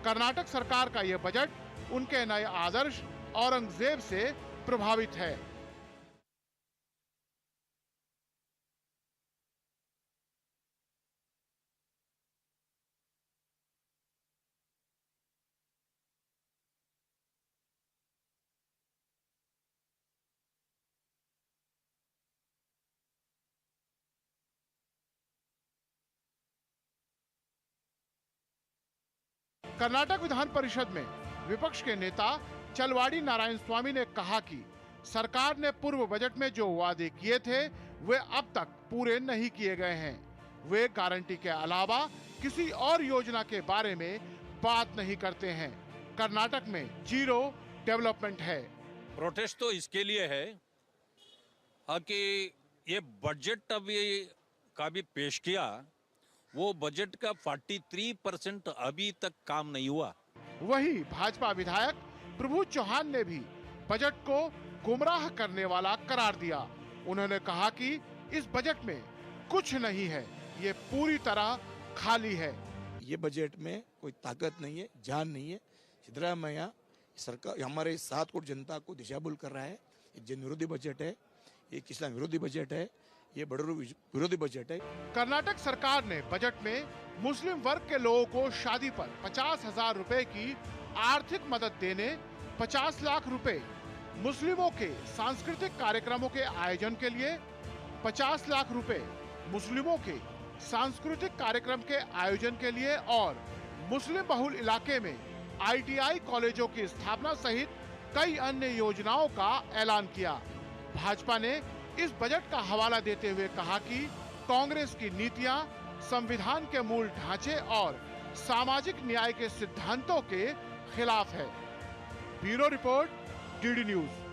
कर्नाटक सरकार का यह बजट उनके नए आदर्श औरंगजेब से प्रभावित है। कर्नाटक विधान परिषद में विपक्ष के नेता चलवाड़ी नारायण स्वामी ने कहा कि सरकार ने पूर्व बजट में जो वादे किए थे वे अब तक पूरे नहीं किए गए हैं। वे गारंटी के अलावा किसी और योजना के बारे में बात नहीं करते हैं। कर्नाटक में जीरो डेवलपमेंट है। प्रोटेस्ट तो इसके लिए है कि ये बजट अभी का भी पेश किया, वो बजट का 43% अभी तक काम नहीं हुआ। वही भाजपा विधायक प्रभु चौहान ने भी बजट को गुमराह करने वाला करार दिया। उन्होंने कहा कि इस बजट में कुछ नहीं है, ये पूरी तरह खाली है। ये बजट में कोई ताकत नहीं है, जान नहीं है। सिद्धरामैया सरकार हमारे 7 करोड़ जनता को दिशाभूल कर रहा है। ये जन विरोधी बजट है, ये किसान विरोधी बजट है, ये बड़ों विरोधी बजट है। कर्नाटक सरकार ने बजट में मुस्लिम वर्ग के लोगों को शादी पर 50,000 रुपए की आर्थिक मदद देने, 50 लाख रुपए मुस्लिमों के सांस्कृतिक कार्यक्रमों के आयोजन के लिए, 50 लाख रुपए मुस्लिमों के सांस्कृतिक कार्यक्रम के आयोजन के लिए और मुस्लिम बहुल इलाके में ITI कॉलेजों की स्थापना सहित कई अन्य योजनाओं का ऐलान किया। भाजपा ने इस बजट का हवाला देते हुए कहा कि कांग्रेस की नीतियां संविधान के मूल ढांचे और सामाजिक न्याय के सिद्धांतों के खिलाफ है। Bureau report, DD news.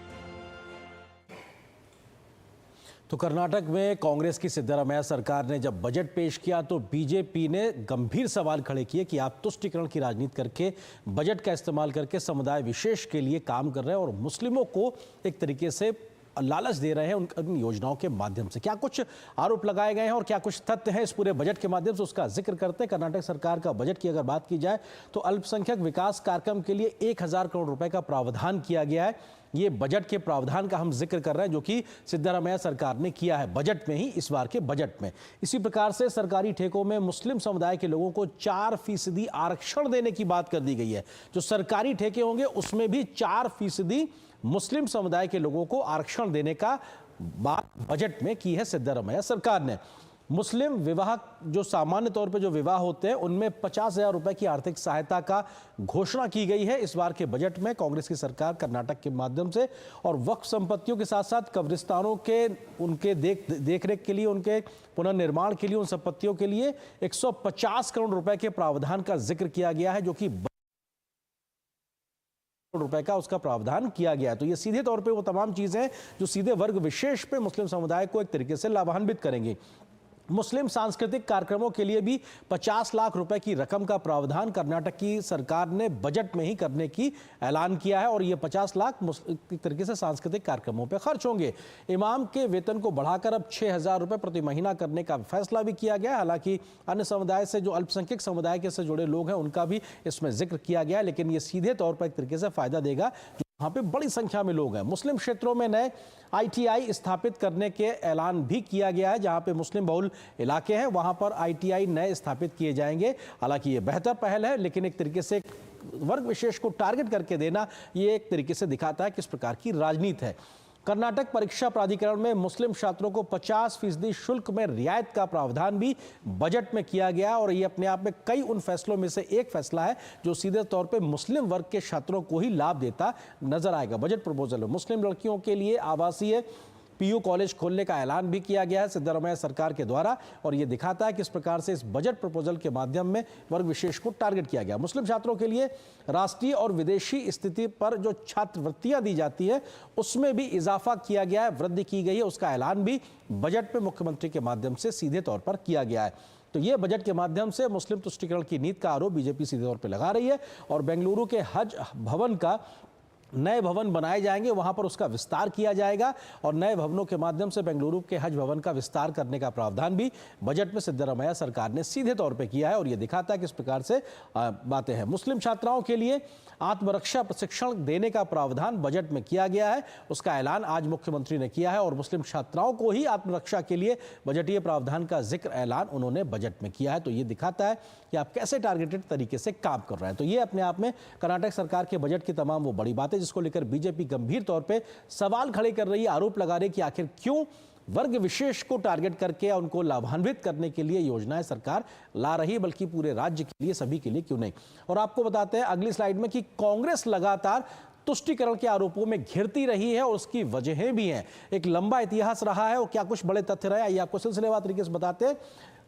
तो कर्नाटक में कांग्रेस की सिद्धरामैया सरकार ने जब बजट पेश किया तो बीजेपी ने गंभीर सवाल खड़े किए कि आप तुष्टीकरण की राजनीति करके बजट का इस्तेमाल करके समुदाय विशेष के लिए काम कर रहे हैं और मुस्लिमों को एक तरीके से लालच दे रहे हैं उन योजनाओं के माध्यम से। क्या कुछ आरोप लगाए गए हैं और क्या कुछ तथ्य हैं इस पूरे बजट के माध्यम से, उसका जिक्र करते हैं। कर्नाटक सरकार का बजट की अगर बात की जाए तो अल्पसंख्यक विकास कार्यक्रम के लिए 1,000 करोड़ रुपए का प्रावधान किया गया है। ये बजट के प्रावधान का हम जिक्र कर रहे हैं जो कि सिद्धरामैया सरकार ने किया है बजट में ही, इस बार के बजट में। इसी प्रकार से सरकारी ठेकों में मुस्लिम समुदाय के लोगों को 4% आरक्षण देने की बात कर दी गई है। जो सरकारी ठेके होंगे उसमें भी 4% मुस्लिम समुदाय के लोगों को आरक्षण देने का बात बजट में की है सिद्धरामैया सरकार ने। मुस्लिम विवाह, जो सामान्य तौर पे जो विवाह होते हैं उनमें 50,000 रुपए की आर्थिक सहायता का घोषणा की गई है इस बार के बजट में कांग्रेस की सरकार कर्नाटक के माध्यम से। और वक्फ संपत्तियों के साथ साथ कब्रिस्तानों के उनके देखरेख के लिए, उनके पुनर्निर्माण के लिए, उन संपत्तियों के लिए 150 करोड़ रुपए के प्रावधान का जिक्र किया गया है, जो कि रुपए का उसका प्रावधान किया गया है। तो ये सीधे तौर पे वो तमाम चीजें जो सीधे वर्ग विशेष पे मुस्लिम समुदाय को एक तरीके से लाभान्वित करेंगी। मुस्लिम सांस्कृतिक कार्यक्रमों के लिए भी 50 लाख रुपए की रकम का प्रावधान कर्नाटक की सरकार ने बजट में ही करने की ऐलान किया है और ये 50 लाख एक तरीके से सांस्कृतिक कार्यक्रमों पे खर्च होंगे। इमाम के वेतन को बढ़ाकर अब 6,000 रुपए प्रति महीना करने का फैसला भी किया गया है। हालांकि अन्य समुदाय से जो अल्पसंख्यक समुदाय के से जुड़े लोग हैं उनका भी इसमें जिक्र किया गया है, लेकिन ये सीधे तौर पर एक तरीके से फायदा देगा वहाँ पे बड़ी संख्या में लोग हैं। मुस्लिम क्षेत्रों में नए ITI स्थापित करने के ऐलान भी किया गया है। जहाँ पे मुस्लिम बहुल इलाके हैं वहाँ पर ITI नए स्थापित किए जाएंगे। हालांकि ये बेहतर पहल है, लेकिन एक तरीके से वर्ग विशेष को टारगेट करके देना ये एक तरीके से दिखाता है किस प्रकार की राजनीति है। कर्नाटक परीक्षा प्राधिकरण में मुस्लिम छात्रों को 50% शुल्क में रियायत का प्रावधान भी बजट में किया गया और ये अपने आप में कई उन फैसलों में से एक फैसला है जो सीधे तौर पे मुस्लिम वर्ग के छात्रों को ही लाभ देता नजर आएगा। बजट प्रपोजल में मुस्लिम लड़कियों के लिए आवासीय PU कॉलेज खोलने का ऐलान भी किया गया है सिद्धरामैया सरकार के द्वारा और ये दिखाता है किस प्रकार से इस बजट प्रपोजल के माध्यम में वर्ग विशेष को टारगेट किया गया। मुस्लिम छात्रों के लिए राष्ट्रीय और विदेशी स्थिति पर जो छात्रवृत्तियां दी जाती है उसमें भी इजाफा किया गया है, वृद्धि की गई है। उसका ऐलान भी बजट में मुख्यमंत्री के माध्यम से सीधे तौर पर किया गया है। तो ये बजट के माध्यम से मुस्लिम तुष्टीकरण की नीति का आरोप बीजेपी सीधे तौर पर लगा रही है और बेंगलुरु के हज भवन का नए भवन बनाए जाएंगे, वहां पर उसका विस्तार किया जाएगा और नए भवनों के माध्यम से बेंगलुरु के हज भवन का विस्तार करने का प्रावधान भी बजट में सिद्धरामैया सरकार ने सीधे तौर पे किया है और यह दिखाता है किस प्रकार से बातें हैं। मुस्लिम छात्राओं के लिए आत्मरक्षा प्रशिक्षण देने का प्रावधान बजट में किया गया है, उसका ऐलान आज मुख्यमंत्री ने किया है और मुस्लिम छात्राओं को ही आत्मरक्षा के लिए बजटीय प्रावधान का जिक्र ऐलान उन्होंने बजट में किया है। तो ये दिखाता है कि आप कैसे टारगेटेड तरीके से काम कर रहे हैं। तो ये अपने आप में कर्नाटक सरकार के बजट की तमाम वो बड़ी बातें जिसको लेकर बीजेपी गंभीर तौर पे सवाल खड़े कर रही है, आरोप लगा रही है कि आखिर क्यों वर्ग विशेष को टारगेट करके उनको लाभान्वित करने के लिए योजनाएं सरकार ला रही है, बल्कि पूरे राज्य के लिए, सभी के लिए क्यों नहीं। और आपको बताते हैं अगली स्लाइड में कि कांग्रेस लगातार तुष्टीकरण के आरोपों में घिरती रही है और उसकी वजहें भी हैं। एक लंबा इतिहास रहा है और क्या कुछ बड़े तथ्य रहे, आइए आपको सिलसिलेवार तरीके से बताते हैं।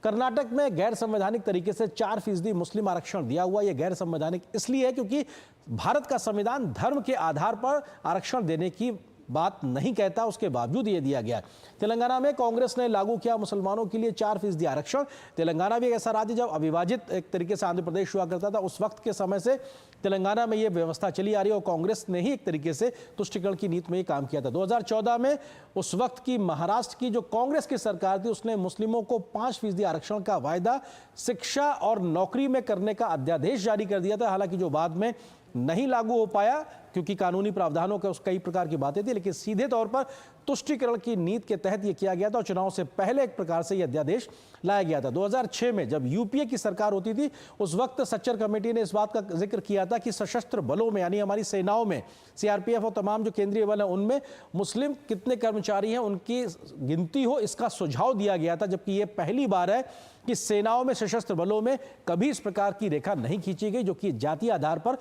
कर्नाटक में गैर संवैधानिक तरीके से 4% मुस्लिम आरक्षण दिया हुआ। यह गैर संवैधानिक इसलिए है क्योंकि भारत का संविधान धर्म के आधार पर आरक्षण देने की बात नहीं कहता, उसके बावजूद ये दिया गया। तेलंगाना में कांग्रेस ने लागू किया मुसलमानों के लिए 4% आरक्षण। तेलंगाना भी एक ऐसा राज्य जब अविभाजित एक तरीके से आंध्र प्रदेश हुआ करता था, उस वक्त के समय से तेलंगाना में ये व्यवस्था चली आ रही है और कांग्रेस ने ही एक तरीके से तुष्टीकरण की नीति में ये काम किया था। 2014 में उस वक्त की महाराष्ट्र की जो कांग्रेस की सरकार थी उसने मुस्लिमों को 5% आरक्षण का वायदा शिक्षा और नौकरी में करने का अध्यादेश जारी कर दिया था, हालांकि जो बाद में नहीं लागू हो पाया क्योंकि कानूनी प्रावधानों के कई प्रकार की बातें थी, लेकिन सीधे तौर पर तुष्टीकरण की नीति के तहत यह किया गया था और चुनाव से पहले एक प्रकार से यह अध्यादेश लाया गया था। 2006 में जब यूपीए की सरकार होती थी उस वक्त सच्चर कमेटी ने इस बात का जिक्र किया था कि सशस्त्र बलों में यानी हमारी सेनाओं में सीआरपीएफ और तमाम जो केंद्रीय बल है उनमें मुस्लिम कितने कर्मचारी हैं उनकी गिनती हो, इसका सुझाव दिया गया था। जबकि यह पहली बार है कि सेनाओं में, सशस्त्र बलों में कभी इस प्रकार की रेखा नहीं खींची गई जो कि जातीय आधार पर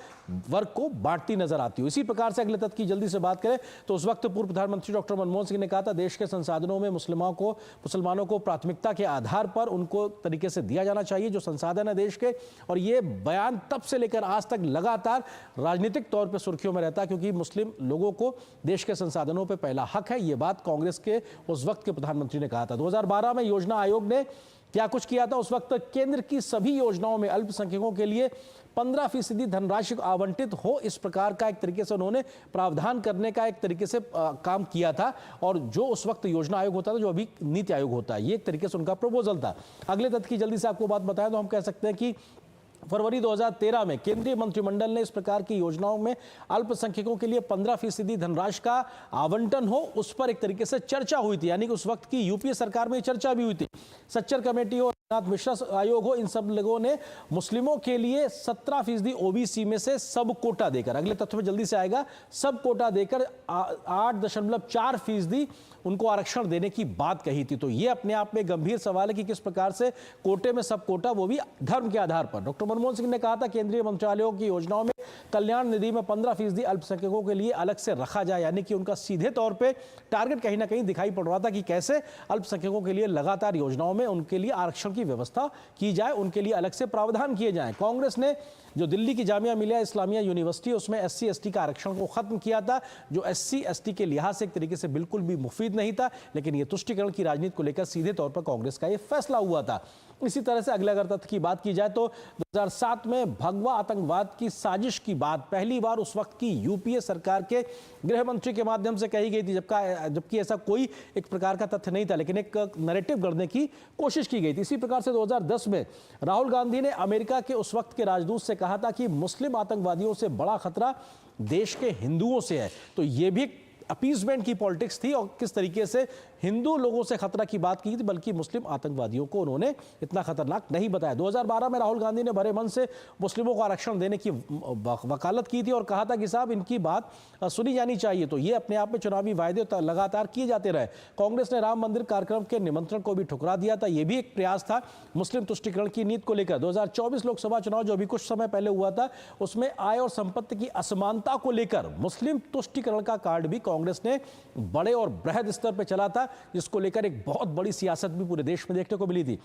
वर्ग को बांटती नजर आती हो। इसी प्रकार से अगले तथ्य की जल्दी से बात करें तो उस वक्त पूर्व प्रधानमंत्री डॉक्टर मनमोहन सिंह ने कहा था देश के संसाधनों में मुसलमानों को प्राथमिकता के आधार पर उनको तरीके से दिया जाना चाहिए जो संसाधन है देश के। और ये बयान तब से लेकर आज तक लगातार राजनीतिक तौर पर सुर्खियों में रहता है क्योंकि मुस्लिम लोगों को देश के संसाधनों पर पहला हक है। ये बात कांग्रेस के उस वक्त के प्रधानमंत्री ने कहा था। 2012 में योजना आयोग ने क्या कुछ किया था, उस वक्त केंद्र की सभी योजनाओं में अल्पसंख्यकों के लिए 15% धनराशि आवंटित हो, इस प्रकार का एक तरीके से उन्होंने प्रावधान करने का एक तरीके से काम किया था। और जो उस वक्त योजना आयोग होता था, जो अभी नीति आयोग होता है, ये एक तरीके से उनका प्रपोजल था। अगले तथ्य की जल्दी से आपको बात बताएं तो हम कह सकते हैं कि फरवरी 2013 में केंद्रीय मंत्रिमंडल ने इस प्रकार की योजनाओं में अल्पसंख्यकों के लिए 15% धनराशि का आवंटन हो, उस पर एक तरीके से चर्चा हुई थी। यानी कि उस वक्त की यूपीए सरकार में चर्चा भी हुई थी। सच्चर कमेटी और नाथ मिश्रा आयोग हो, इन सब लोगों ने मुस्लिमों के लिए 17% ओबीसी में से सब कोटा देकर, अगले तथ्य में जल्दी से आएगा, सब कोटा देकर 8.4% उनको आरक्षण देने की बात कही थी। तो ये अपने आप में गंभीर सवाल है कि किस प्रकार से कोटे में सब कोटा, वो भी धर्म के आधार पर। डॉक्टर मनमोहन सिंह ने कहा था केंद्रीय मंत्रालयों की योजनाओं में कल्याण निधि में 15% अल्पसंख्यकों के लिए अलग से रखा जाए, यानी कि उनका सीधे तौर पे टारगेट कहीं ना कहीं दिखाई पड़ रहा था कि कैसे अल्पसंख्यकों के लिए लगातार योजनाओं में उनके लिए आरक्षण की व्यवस्था की जाए, उनके लिए अलग से प्रावधान किए जाएं। कांग्रेस ने जो दिल्ली की जामिया मिलिया इस्लामिया यूनिवर्सिटी उसमें SC ST का आरक्षण को खत्म किया था, जो SC ST के लिहाज से एक तरीके से बिल्कुल भी मुफीद नहीं था, लेकिन ये तुष्टीकरण की राजनीति को लेकर सीधे तौर पर कांग्रेस का ये फैसला हुआ था। इसी तरह से अगले अगर तथ्य की बात की जाए तो 2007 में भगवा आतंकवाद की साजिश की बात पहली बार उस वक्त की यूपीए सरकार के गृह मंत्री के माध्यम से कही गई थी, जबकि ऐसा कोई एक प्रकार का तथ्य नहीं था, लेकिन एक नैरेटिव गढ़ने की कोशिश की गई थी। इसी प्रकार से 2010 में राहुल गांधी ने अमेरिका के उस वक्त के राजदूत से कहा था कि मुस्लिम आतंकवादियों से बड़ा खतरा देश के हिंदुओं से है। तो यह भी अपीजमेंट की पॉलिटिक्स थी और किस तरीके से हिंदू लोगों से खतरा की बात की थी, बल्कि मुस्लिम आतंकवादियों को उन्होंने इतना खतरनाक नहीं बताया। 2012 में राहुल गांधी ने भरे मन से मुस्लिमों को आरक्षण देने की वकालत की थी और कहा था कि साहब इनकी बात सुनी जानी चाहिए। तो ये अपने आप में चुनावी वायदे लगातार किए जाते रहे। कांग्रेस ने राम मंदिर कार्यक्रम के निमंत्रण को भी ठुकरा दिया था, यह भी एक प्रयास था मुस्लिम तुष्टीकरण की नीति को लेकर। 2024 लोकसभा चुनाव जो अभी कुछ समय पहले हुआ था, उसमें आय और संपत्ति की असमानता को लेकर मुस्लिम तुष्टीकरण का कार्ड भी कांग्रेस ने बड़े और बृहद स्तर पर चला था, जिसको लेकर एक बहुत बड़ी सियासत भी पूरे देश में देखने को मिली थी।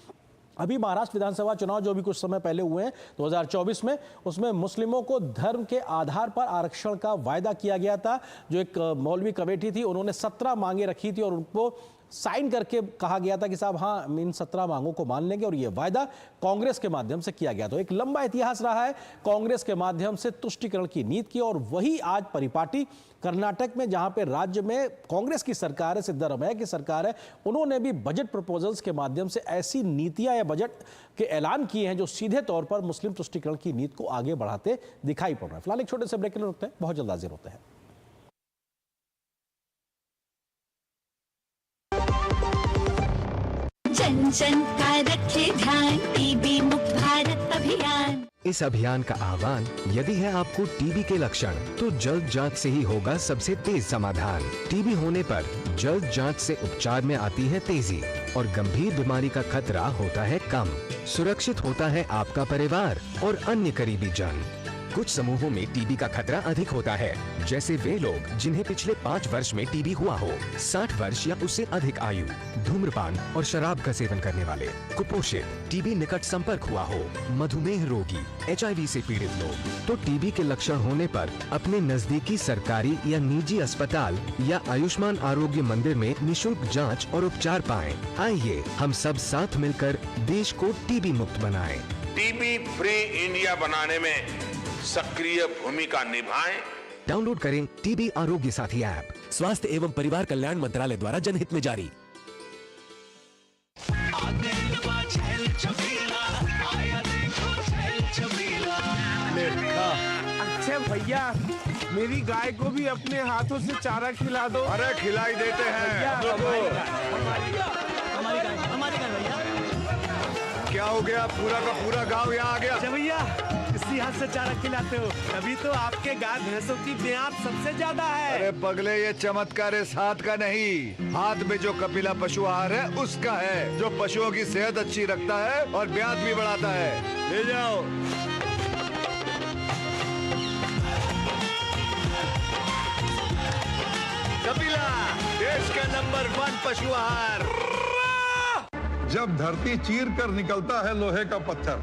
अभी महाराष्ट्र विधानसभा चुनाव जो भी कुछ समय पहले हुए हैं 2024 में, उसमें मुस्लिमों को धर्म के आधार पर आरक्षण का वायदा किया गया था। जो एक मौलवी कमेटी थी, उन्होंने 17 मांगे रखी थी और उनको साइन करके कहा गया था कि साहब हाँ इन 17 मांगों को मान लेंगे, और ये वायदा कांग्रेस के माध्यम से किया गया। तो एक लंबा इतिहास रहा है कांग्रेस के माध्यम से तुष्टीकरण की नीति की, और वही आज परिपाटी कर्नाटक में, जहां पे राज्य में कांग्रेस की सरकार है, सिद्धरामैया की सरकार है, उन्होंने भी बजट प्रपोजल्स के माध्यम से ऐसी नीतियां या बजट के ऐलान किए हैं जो सीधे तौर पर मुस्लिम तुष्टीकरण की नीति को आगे बढ़ाते दिखाई पड़ रहे हैं। फिलहाल एक छोटे से ब्रेक के लिए रुकते हैं, बहुत जल्द हाजिर होते हैं। जन जन का रखे ध्यान, टीबी मुक्त भारत अभियान। इस अभियान का आह्वान यदि है आपको टीबी के लक्षण, तो जल्द जांच से ही होगा सबसे तेज समाधान। टीबी होने पर जल्द जांच से उपचार में आती है तेजी और गंभीर बीमारी का खतरा होता है कम। सुरक्षित होता है आपका परिवार और अन्य करीबी जन। कुछ समूहों में टीबी का खतरा अधिक होता है, जैसे वे लोग जिन्हें पिछले 5 वर्ष में टीबी हुआ हो, 60 वर्ष या उससे अधिक आयु, धूम्रपान और शराब का सेवन करने वाले, कुपोषित, टीबी निकट संपर्क हुआ हो, मधुमेह रोगी, HIV से पीड़ित लोग। तो टीबी के लक्षण होने पर अपने नजदीकी सरकारी या निजी अस्पताल या आयुष्मान आरोग्य मंदिर में निशुल्क जांच और उपचार पाएं। आइए हम सब साथ मिलकर देश को टीबी मुक्त बनाएं। टीबी फ्री इंडिया बनाने में सक्रिय भूमिका निभाएं। डाउनलोड करें टीबी आरोग्य साथी ऐप। स्वास्थ्य एवं परिवार कल्याण मंत्रालय द्वारा जनहित में जारी। अच्छा भैया, मेरी गाय को भी अपने हाथों से चारा खिला दो। अरे खिलाई देते हैं। हमारी गाय भैया। क्या हो गया? पूरा का पूरा गांव यहाँ आ गया। अच्छा भैया, इसी हाथ से चारा खिलाते हो, तभी तो आपके गाय भैंसों की ब्याज सबसे ज्यादा है। अरे पगले, ये चमत्कार इस हाथ का नहीं, हाथ में जो कपिला पशु आहार है उसका है, जो पशुओं की सेहत अच्छी रखता है और ब्याज भी बढ़ाता है। ले जाओ। कपिला, देश का नंबर 1 पशु आहार। जब धरती चीर कर निकलता है लोहे का पत्थर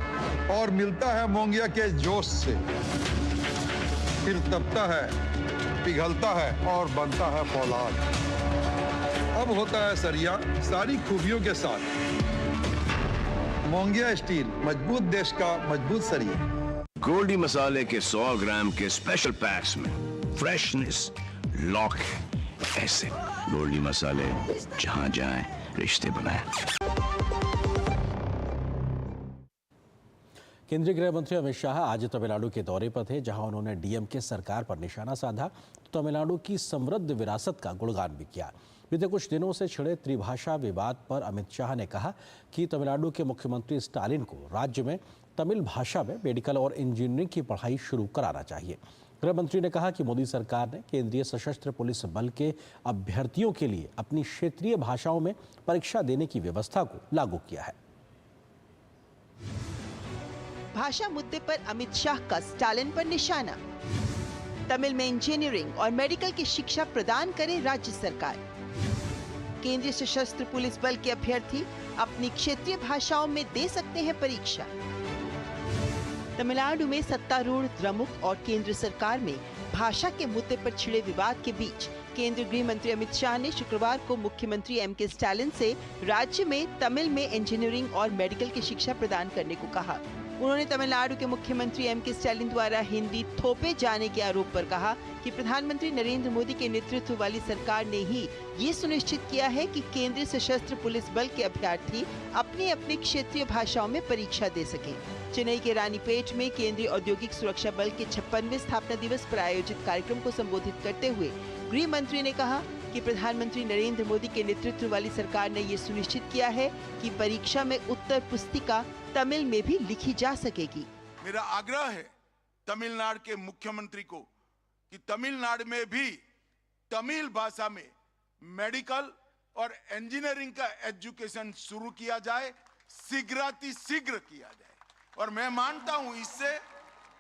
और मिलता है मोंगिया के जोश से, फिर तपता है, पिघलता है और बनता है फौलाद। अब होता है सरिया सारी खूबियों के साथ। मोंगिया स्टील, मजबूत देश का मजबूत सरिया। गोल्डी मसाले के 100 ग्राम के स्पेशल पैक्स में फ्रेशनेस लॉक है। ऐसे गोल्डी मसाले जहां जाएं रिश्ते बनाएं। केंद्रीय गृह मंत्री अमित शाह आज तमिलनाडु के दौरे पर थे, जहां उन्होंने डीएमके सरकार पर निशाना साधा तो तमिलनाडु की समृद्ध विरासत का गुणगान भी किया। बीते कुछ दिनों से छिड़े त्रिभाषा विवाद पर अमित शाह ने कहा कि तमिलनाडु के मुख्यमंत्री स्टालिन को राज्य में तमिल भाषा में मेडिकल और इंजीनियरिंग की पढ़ाई शुरू कराना चाहिए। गृह मंत्री ने कहा कि मोदी सरकार ने केंद्रीय सशस्त्र पुलिस बल के अभ्यर्थियों के लिए अपनी क्षेत्रीय भाषाओं में परीक्षा देने की व्यवस्था को लागू किया है। भाषा मुद्दे पर अमित शाह का स्टालिन पर निशाना। तमिल में इंजीनियरिंग और मेडिकल की शिक्षा प्रदान करे राज्य सरकार। केंद्रीय सशस्त्र पुलिस बल के अभ्यर्थी अपनी क्षेत्रीय भाषाओं में दे सकते हैं परीक्षा। तमिलनाडु में सत्तारूढ़ द्रमुक और केंद्र सरकार में भाषा के मुद्दे पर छिड़े विवाद के बीच केंद्रीय गृह मंत्री अमित शाह ने शुक्रवार को मुख्यमंत्री एमके स्टालिन से राज्य में तमिल में इंजीनियरिंग और मेडिकल की शिक्षा प्रदान करने को कहा। उन्होंने तमिलनाडु के मुख्यमंत्री एमके स्टालिन द्वारा हिंदी थोपे जाने के आरोप पर कहा कि प्रधानमंत्री नरेंद्र मोदी के नेतृत्व वाली सरकार ने ही ये सुनिश्चित किया है कि केंद्रीय सशस्त्र पुलिस बल के अभ्यर्थी अपनी अपनी क्षेत्रीय भाषाओं में परीक्षा दे सकें। चेन्नई के रानीपेट में केंद्रीय औद्योगिक सुरक्षा बल के 56वें स्थापना दिवस पर आयोजित कार्यक्रम को संबोधित करते हुए गृह मंत्री ने कहा कि प्रधानमंत्री नरेंद्र मोदी के नेतृत्व वाली सरकार ने ये सुनिश्चित किया है कि परीक्षा में उत्तर पुस्तिका तमिल में भी लिखी जा सकेगी। मेरा आग्रह है तमिलनाडु के मुख्यमंत्री को कि तमिलनाडु में भी तमिल भाषा में मेडिकल और इंजीनियरिंग का एजुकेशन शुरू किया जाए, शीघ्र किया जाए। और मैं मानता हूं इससे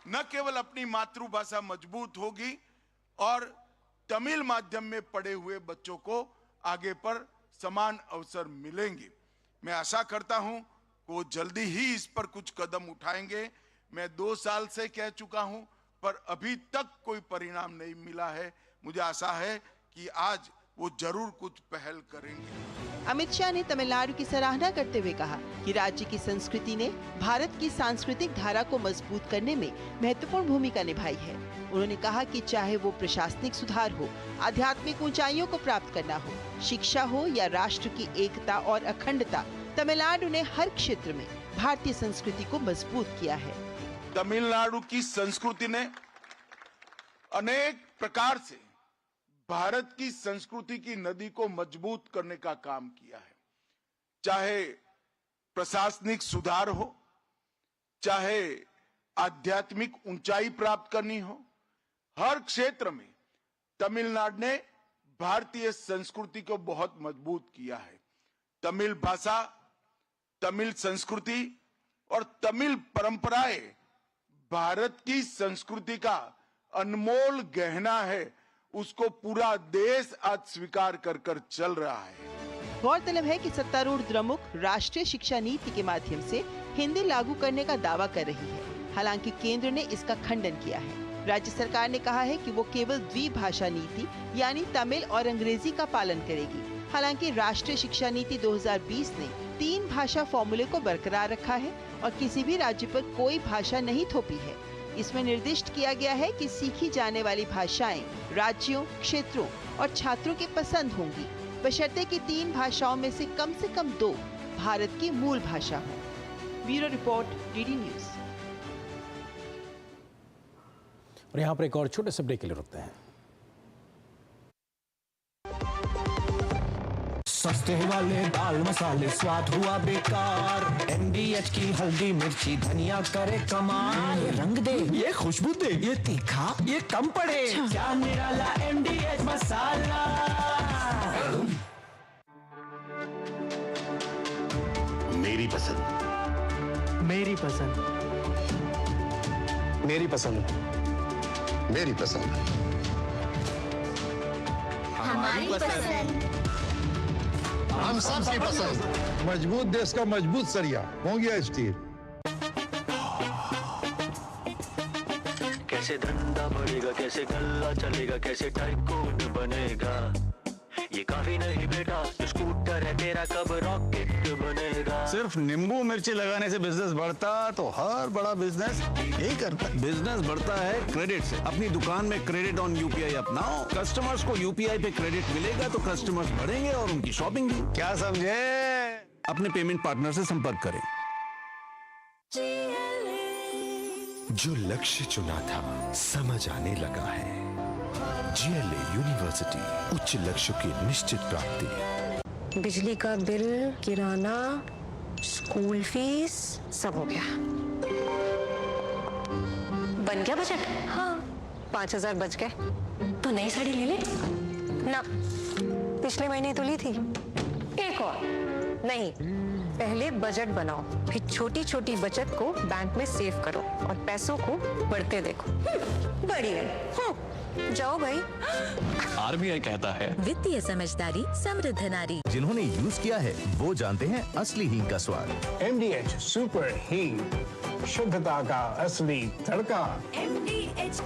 न केवल अपनी मातृभाषा मजबूत होगी और तमिल माध्यम में पढ़े हुए बच्चों को आगे पर समान अवसर मिलेंगे। मैं आशा करता हूं कि वो जल्दी ही इस पर कुछ कदम उठाएंगे। मैं 2 साल से कह चुका हूं, पर अभी तक कोई परिणाम नहीं मिला है। मुझे आशा है कि आज वो जरूर कुछ पहल करेंगे। अमित शाह ने तमिलनाडु की सराहना करते हुए कहा कि राज्य की संस्कृति ने भारत की सांस्कृतिक धारा को मजबूत करने में महत्वपूर्ण भूमिका निभाई है। उन्होंने कहा कि चाहे वो प्रशासनिक सुधार हो, आध्यात्मिक ऊंचाइयों को प्राप्त करना हो, शिक्षा हो या राष्ट्र की एकता और अखंडता, तमिलनाडु ने हर क्षेत्र में भारतीय संस्कृति को मजबूत किया है। तमिलनाडु की संस्कृति ने अनेक प्रकार से भारत की संस्कृति की नदी को मजबूत करने का काम किया है। चाहे प्रशासनिक सुधार हो, चाहे आध्यात्मिक ऊंचाई प्राप्त करनी हो, हर क्षेत्र में तमिलनाडु ने भारतीय संस्कृति को बहुत मजबूत किया है। तमिल भाषा, तमिल संस्कृति और तमिल परंपराएं भारत की संस्कृति का अनमोल गहना है। उसको पूरा देश आज स्वीकार कर कर चल रहा है। गौरतलब है कि सत्तारूढ़ द्रमुक राष्ट्रीय शिक्षा नीति के माध्यम से हिंदी लागू करने का दावा कर रही है। हालांकि केंद्र ने इसका खंडन किया है। राज्य सरकार ने कहा है कि वो केवल द्विभाषा नीति यानी तमिल और अंग्रेजी का पालन करेगी। हालांकि राष्ट्रीय शिक्षा नीति 2020 ने 3 भाषा फॉर्मूले को बरकरार रखा है और किसी भी राज्य पर कोई भाषा नहीं थोपी है। इसमें निर्दिष्ट किया गया है कि सीखी जाने वाली भाषाएं राज्यों, क्षेत्रों और छात्रों की पसंद होंगी, बशर्ते कि 3 भाषाओं में से कम 2 भारत की मूल भाषा हो। Bureau report, DD news. और यहाँ पर एक और छोटे से ब्रेक के लिए रुकते हैं। सस्ते वाले दाल मसाले स्वाद हुआ बेकार। MDH की हल्दी मिर्ची धनिया करे कमाल। ये रंग दे, ये खुशबू दे, ये तीखा, ये कम पड़े। क्या निराला MDH मसाला। मेरी पसंद, मेरी पसंद, मेरी पसंद, मेरी पसंद, हमारी पसंद, हम सबकी पसंद। मजबूत देश का मजबूत सरिया मोंगिया स्टील। कैसे धंधा बढ़ेगा, कैसे गल्ला चलेगा, कैसे टाइकून बनेगा। ये काफी नहीं बेटा, स्कूटर है तेरा कब रॉकेट बनेगा। सिर्फ नींबू मिर्ची लगाने से बिजनेस बढ़ता तो हर बड़ा बिजनेस यही करता। बिजनेस बढ़ता है क्रेडिट से। अपनी दुकान में क्रेडिट ऑन यूपीआई अपनाओ। कस्टमर्स को यूपीआई पे क्रेडिट मिलेगा तो कस्टमर्स बढ़ेंगे और उनकी शॉपिंग भी। क्या समझे? अपने पेमेंट पार्टनर से संपर्क करें। जो लक्ष्य चुना था समझ आने लगा है। GLA यूनिवर्सिटी, उच्च लक्ष्य की निश्चित प्राप्ति। बिजली का बिल, किराना, स्कूल फीस सब हो गया। बन गया बजट? हाँ, 5000 बच गए। तो नई साड़ी ले ले ना, पिछले महीने तो ली थी। एक और नहीं, पहले बजट बनाओ, फिर छोटी छोटी बचत को बैंक में सेव करो और पैसों को बढ़ते देखो। बढ़ी गई। जाओ भाई। RBI कहता है वित्तीय समझदारी समृद्ध नारी। जिन्होंने यूज किया है वो जानते हैं असली हींग का स्वाद। MDH सुपर हींग, शुद्धता का असली तड़का। MDH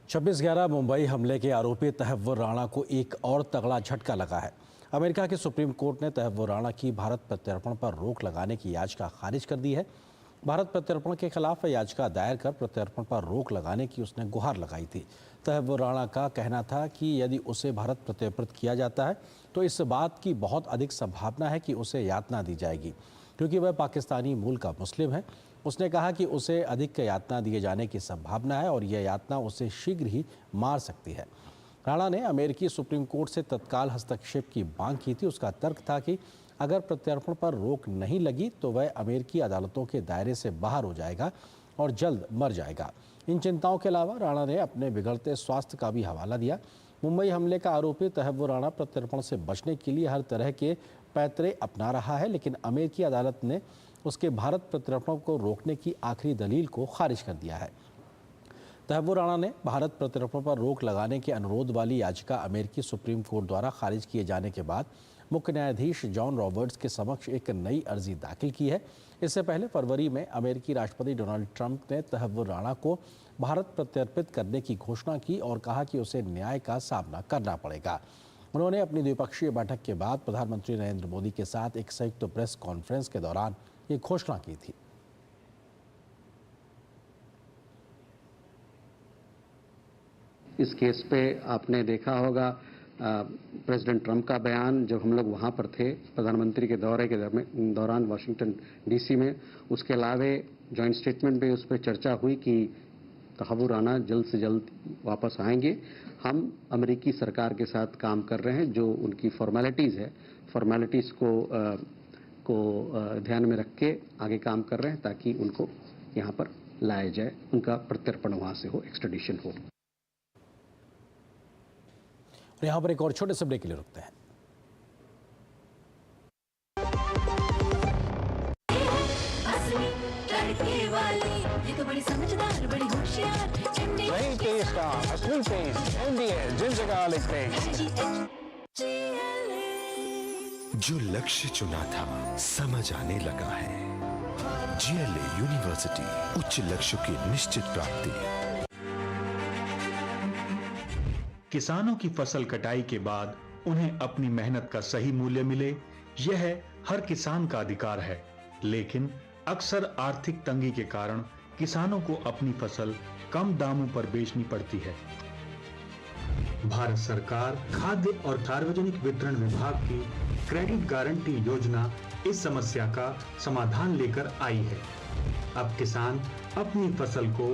26/11 मुंबई हमले के आरोपी तहव्वुर राणा को एक और तगड़ा झटका लगा है। अमेरिका की सुप्रीम कोर्ट ने तहव्वुर राणा की भारत प्रत्यर्पण पर रोक लगाने की याचिका खारिज कर दी है। भारत प्रत्यर्पण के खिलाफ याचिका दायर कर प्रत्यर्पण पर रोक लगाने की उसने गुहार लगाई थी। तहव्वुर राणा का कहना था कि यदि उसे भारत प्रत्यर्पित किया जाता है तो इस बात की बहुत अधिक संभावना है कि उसे यातना दी जाएगी, क्योंकि वह पाकिस्तानी मूल का मुस्लिम है। उसने कहा कि उसे अधिक यातना दिए जाने की संभावना है और यह यातना उसे शीघ्र ही मार सकती है। राणा ने अमेरिकी सुप्रीम कोर्ट से तत्काल हस्तक्षेप की मांग की थी। उसका तर्क था कि अगर प्रत्यर्पण पर रोक नहीं लगी तो वह अमेरिकी अदालतों के दायरे से बाहर हो जाएगा और जल्द मर जाएगा। इन चिंताओं के अलावा राणा ने अपने बिगड़ते स्वास्थ्य का भी हवाला दिया। मुंबई हमले का आरोपी तहव्वुर राणा प्रत्यर्पण से बचने के लिए हर तरह के पैतरे अपना रहा है, लेकिन अमेरिकी अदालत ने उसके भारत प्रत्यर्पण को रोकने की आखिरी दलील को खारिज कर दिया है। तहव्वुर राणा ने भारत प्रत्यर्पण पर रोक लगाने के अनुरोध वाली याचिका अमेरिकी सुप्रीम कोर्ट द्वारा खारिज किए जाने के बाद मुख्य न्यायाधीश जॉन रॉबर्ट्स के समक्ष एक नई अर्जी दाखिल की है। इससे पहले फरवरी में अमेरिकी राष्ट्रपति डोनाल्ड ट्रंप ने तहव्वुर राणा को भारत प्रत्यर्पित करने की घोषणा की और कहा कि उसे न्याय का सामना करना पड़ेगा। उन्होंने अपनी द्विपक्षीय बैठक के बाद प्रधानमंत्री नरेंद्र मोदी के साथ एक संयुक्त प्रेस कॉन्फ्रेंस के दौरान ये घोषणा की थी। इस केस पे आपने देखा होगा प्रेसिडेंट ट्रंप का बयान, जब हम लोग वहाँ पर थे प्रधानमंत्री के दौरे के दौरान वाशिंगटन DC में। उसके अलावा जॉइंट स्टेटमेंट में उस पर चर्चा हुई कि तहव्वुर राणा जल्द से जल्द वापस आएंगे। हम अमेरिकी सरकार के साथ काम कर रहे हैं, जो उनकी फॉर्मेलिटीज़ है, फॉर्मेलिटीज़ को ध्यान में रख के आगे काम कर रहे हैं ताकि उनको यहाँ पर लाया जाए, उनका प्रत्यर्पण वहां से हो, एक्सट्रेडिशन हो। और यहाँ पर एक और छोटे से ब्रेक के लिए रुकते हैं। ये तो बड़ी समझदार, बड़ी होशियार, वही टेस्ट का असली test MDH ginger garlic paste. जो लक्ष्य चुना था समझ आने लगा है। GLA यूनिवर्सिटी, उच्च लक्ष्य की निश्चित प्राप्ति। किसानों की फसल कटाई के बाद उन्हें अपनी मेहनत का सही मूल्य मिले, यह हर किसान का अधिकार है। लेकिन अक्सर आर्थिक तंगी के कारण किसानों को अपनी फसल कम दामों पर बेचनी पड़ती है। भारत सरकार खाद्य और सार्वजनिक वितरण विभाग की क्रेडिट गारंटी योजना इस समस्या का समाधान लेकर आई है। अब किसान अपनी फसल को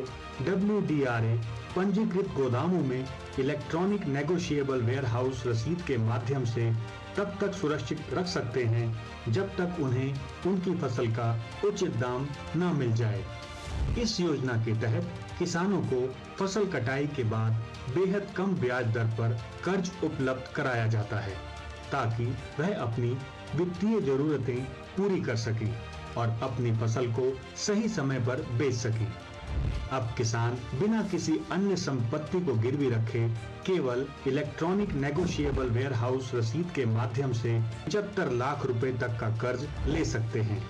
WDRA पंजीकृत गोदामों में इलेक्ट्रॉनिक नेगोशिएबल वेयरहाउस रसीद के माध्यम से तब तक सुरक्षित रख सकते हैं जब तक उन्हें उनकी फसल का उचित दाम न मिल जाए। इस योजना के तहत किसानों को फसल कटाई के बाद बेहद कम ब्याज दर पर कर्ज उपलब्ध कराया जाता है, ताकि वह अपनी वित्तीय जरूरतें पूरी कर सकें और अपनी फसल को सही समय पर बेच सकें। अब किसान बिना किसी अन्य संपत्ति को गिरवी रखे केवल इलेक्ट्रॉनिक नेगोशिएबल वेयरहाउस रसीद के माध्यम से 75 लाख रुपए तक का कर्ज ले सकते हैं।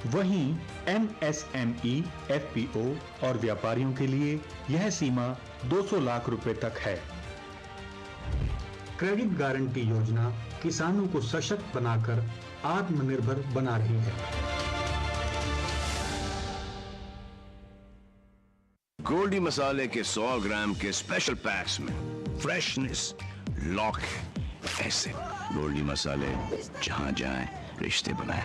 वहीं MSME, FPO और व्यापारियों के लिए यह सीमा 200 लाख रुपए तक है। क्रेडिट गारंटी योजना किसानों को सशक्त बनाकर आत्मनिर्भर बना रही है। गोल्डी मसाले के 100 ग्राम के स्पेशल पैक्स में फ्रेशनेस लॉक ऐसे गोल्डी मसाले जहां जाएं रिश्ते बनाएं।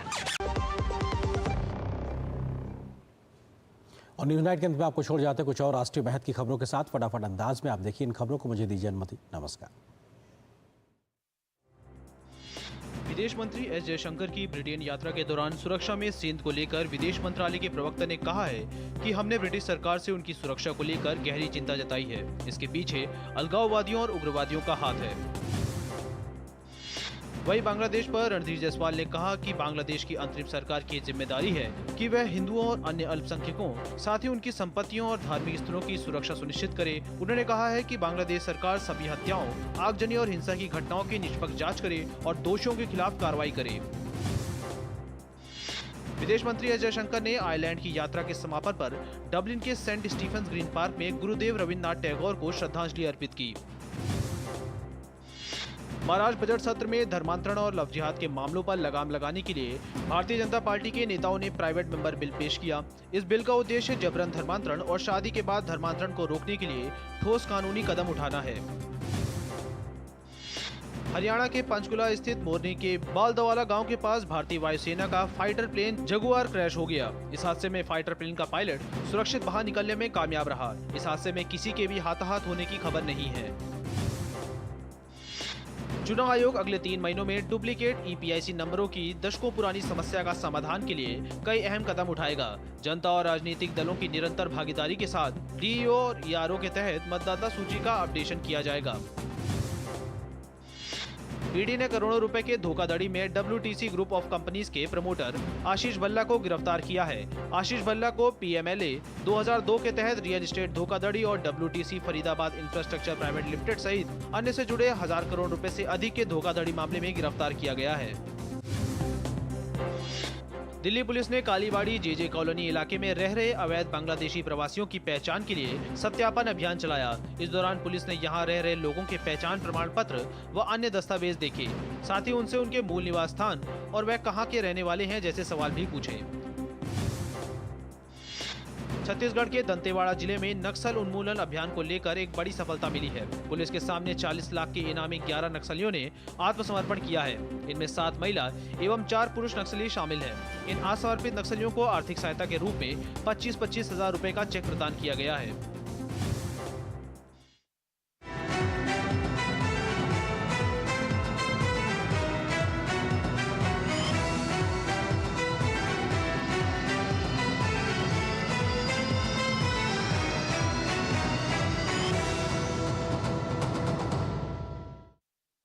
और न्यूज़ नाइट के अंत में आपको छोड़ जाते हैं कुछ और राष्ट्रीय महत्व की खबरों के साथ। फटाफट अंदाज में आप देखिए इन खबरों को। मुझे दीजिए अनुमति। नमस्कार। विदेश मंत्री एस जयशंकर की ब्रिटेन यात्रा के दौरान सुरक्षा में सेंध को लेकर विदेश मंत्रालय के प्रवक्ता ने कहा है कि हमने ब्रिटिश सरकार से उनकी सुरक्षा को लेकर गहरी चिंता जताई है। इसके पीछे अलगाववादियों और उग्रवादियों का हाथ है। वहीं बांग्लादेश पर रणधीर जायसवाल ने कहा कि बांग्लादेश की अंतरिम सरकार की जिम्मेदारी है कि वह हिंदुओं और अन्य अल्पसंख्यकों, साथ ही उनकी संपत्तियों और धार्मिक स्थलों की सुरक्षा सुनिश्चित करे। उन्होंने कहा है कि बांग्लादेश सरकार सभी हत्याओं, आगजनी और हिंसा की घटनाओं की निष्पक्ष जांच करे और दोषियों के खिलाफ कार्रवाई करे। विदेश मंत्री एस जयशंकर ने आयरलैंड की यात्रा के समापन पर डबलिन के सेंट स्टीफेंस ग्रीन पार्क में गुरुदेव रविन्द्रनाथ टैगोर को श्रद्धांजलि अर्पित की। महाराष्ट्र बजट सत्र में धर्मांतरण और लव जिहाद के मामलों पर लगाम लगाने के लिए भारतीय जनता पार्टी के नेताओं ने प्राइवेट मेंबर बिल पेश किया। इस बिल का उद्देश्य जबरन धर्मांतरण और शादी के बाद धर्मांतरण को रोकने के लिए ठोस कानूनी कदम उठाना है। हरियाणा के पंचकुला स्थित मोरनी के बालदवाला गांव के पास भारतीय वायुसेना का फाइटर प्लेन जगुआर क्रैश हो गया। इस हादसे में फाइटर प्लेन का पायलट सुरक्षित बाहर निकलने में कामयाब रहा। इस हादसे में किसी के भी हाथाहाथ होने की खबर नहीं है। चुनाव आयोग अगले 3 महीनों में डुप्लीकेट EPIC नंबरों की दशकों पुरानी समस्या का समाधान के लिए कई अहम कदम उठाएगा। जनता और राजनीतिक दलों की निरंतर भागीदारी के साथ DEO और ERO के तहत मतदाता सूची का अपडेशन किया जाएगा। ईडी ने करोड़ों रुपए के धोखाधड़ी में WTC ग्रुप ऑफ कंपनीज के प्रमोटर आशीष भल्ला को गिरफ्तार किया है। आशीष भल्ला को PMLA 2002 के तहत रियल एस्टेट धोखाधड़ी और WTC Faridabad infrastructure private limited सहित अन्य से जुड़े 1000 करोड़ रुपए से अधिक के धोखाधड़ी मामले में गिरफ्तार किया गया है। दिल्ली पुलिस ने कालीबाड़ी JJ कॉलोनी इलाके में रह रहे अवैध बांग्लादेशी प्रवासियों की पहचान के लिए सत्यापन अभियान चलाया। इस दौरान पुलिस ने यहां रह रहे लोगों के पहचान प्रमाण पत्र व अन्य दस्तावेज देखे, साथ ही उनसे उनके मूल निवास स्थान और वह कहां के रहने वाले हैं जैसे सवाल भी पूछे। छत्तीसगढ़ के दंतेवाड़ा जिले में नक्सल उन्मूलन अभियान को लेकर एक बड़ी सफलता मिली है। पुलिस के सामने 40 लाख के इनामी 11 नक्सलियों ने आत्मसमर्पण किया है। इनमें 7 महिला एवं 4 पुरुष नक्सली शामिल हैं। इन आत्मसमर्पित नक्सलियों को आर्थिक सहायता के रूप में 25-25 हजार रुपए का चेक प्रदान किया गया है।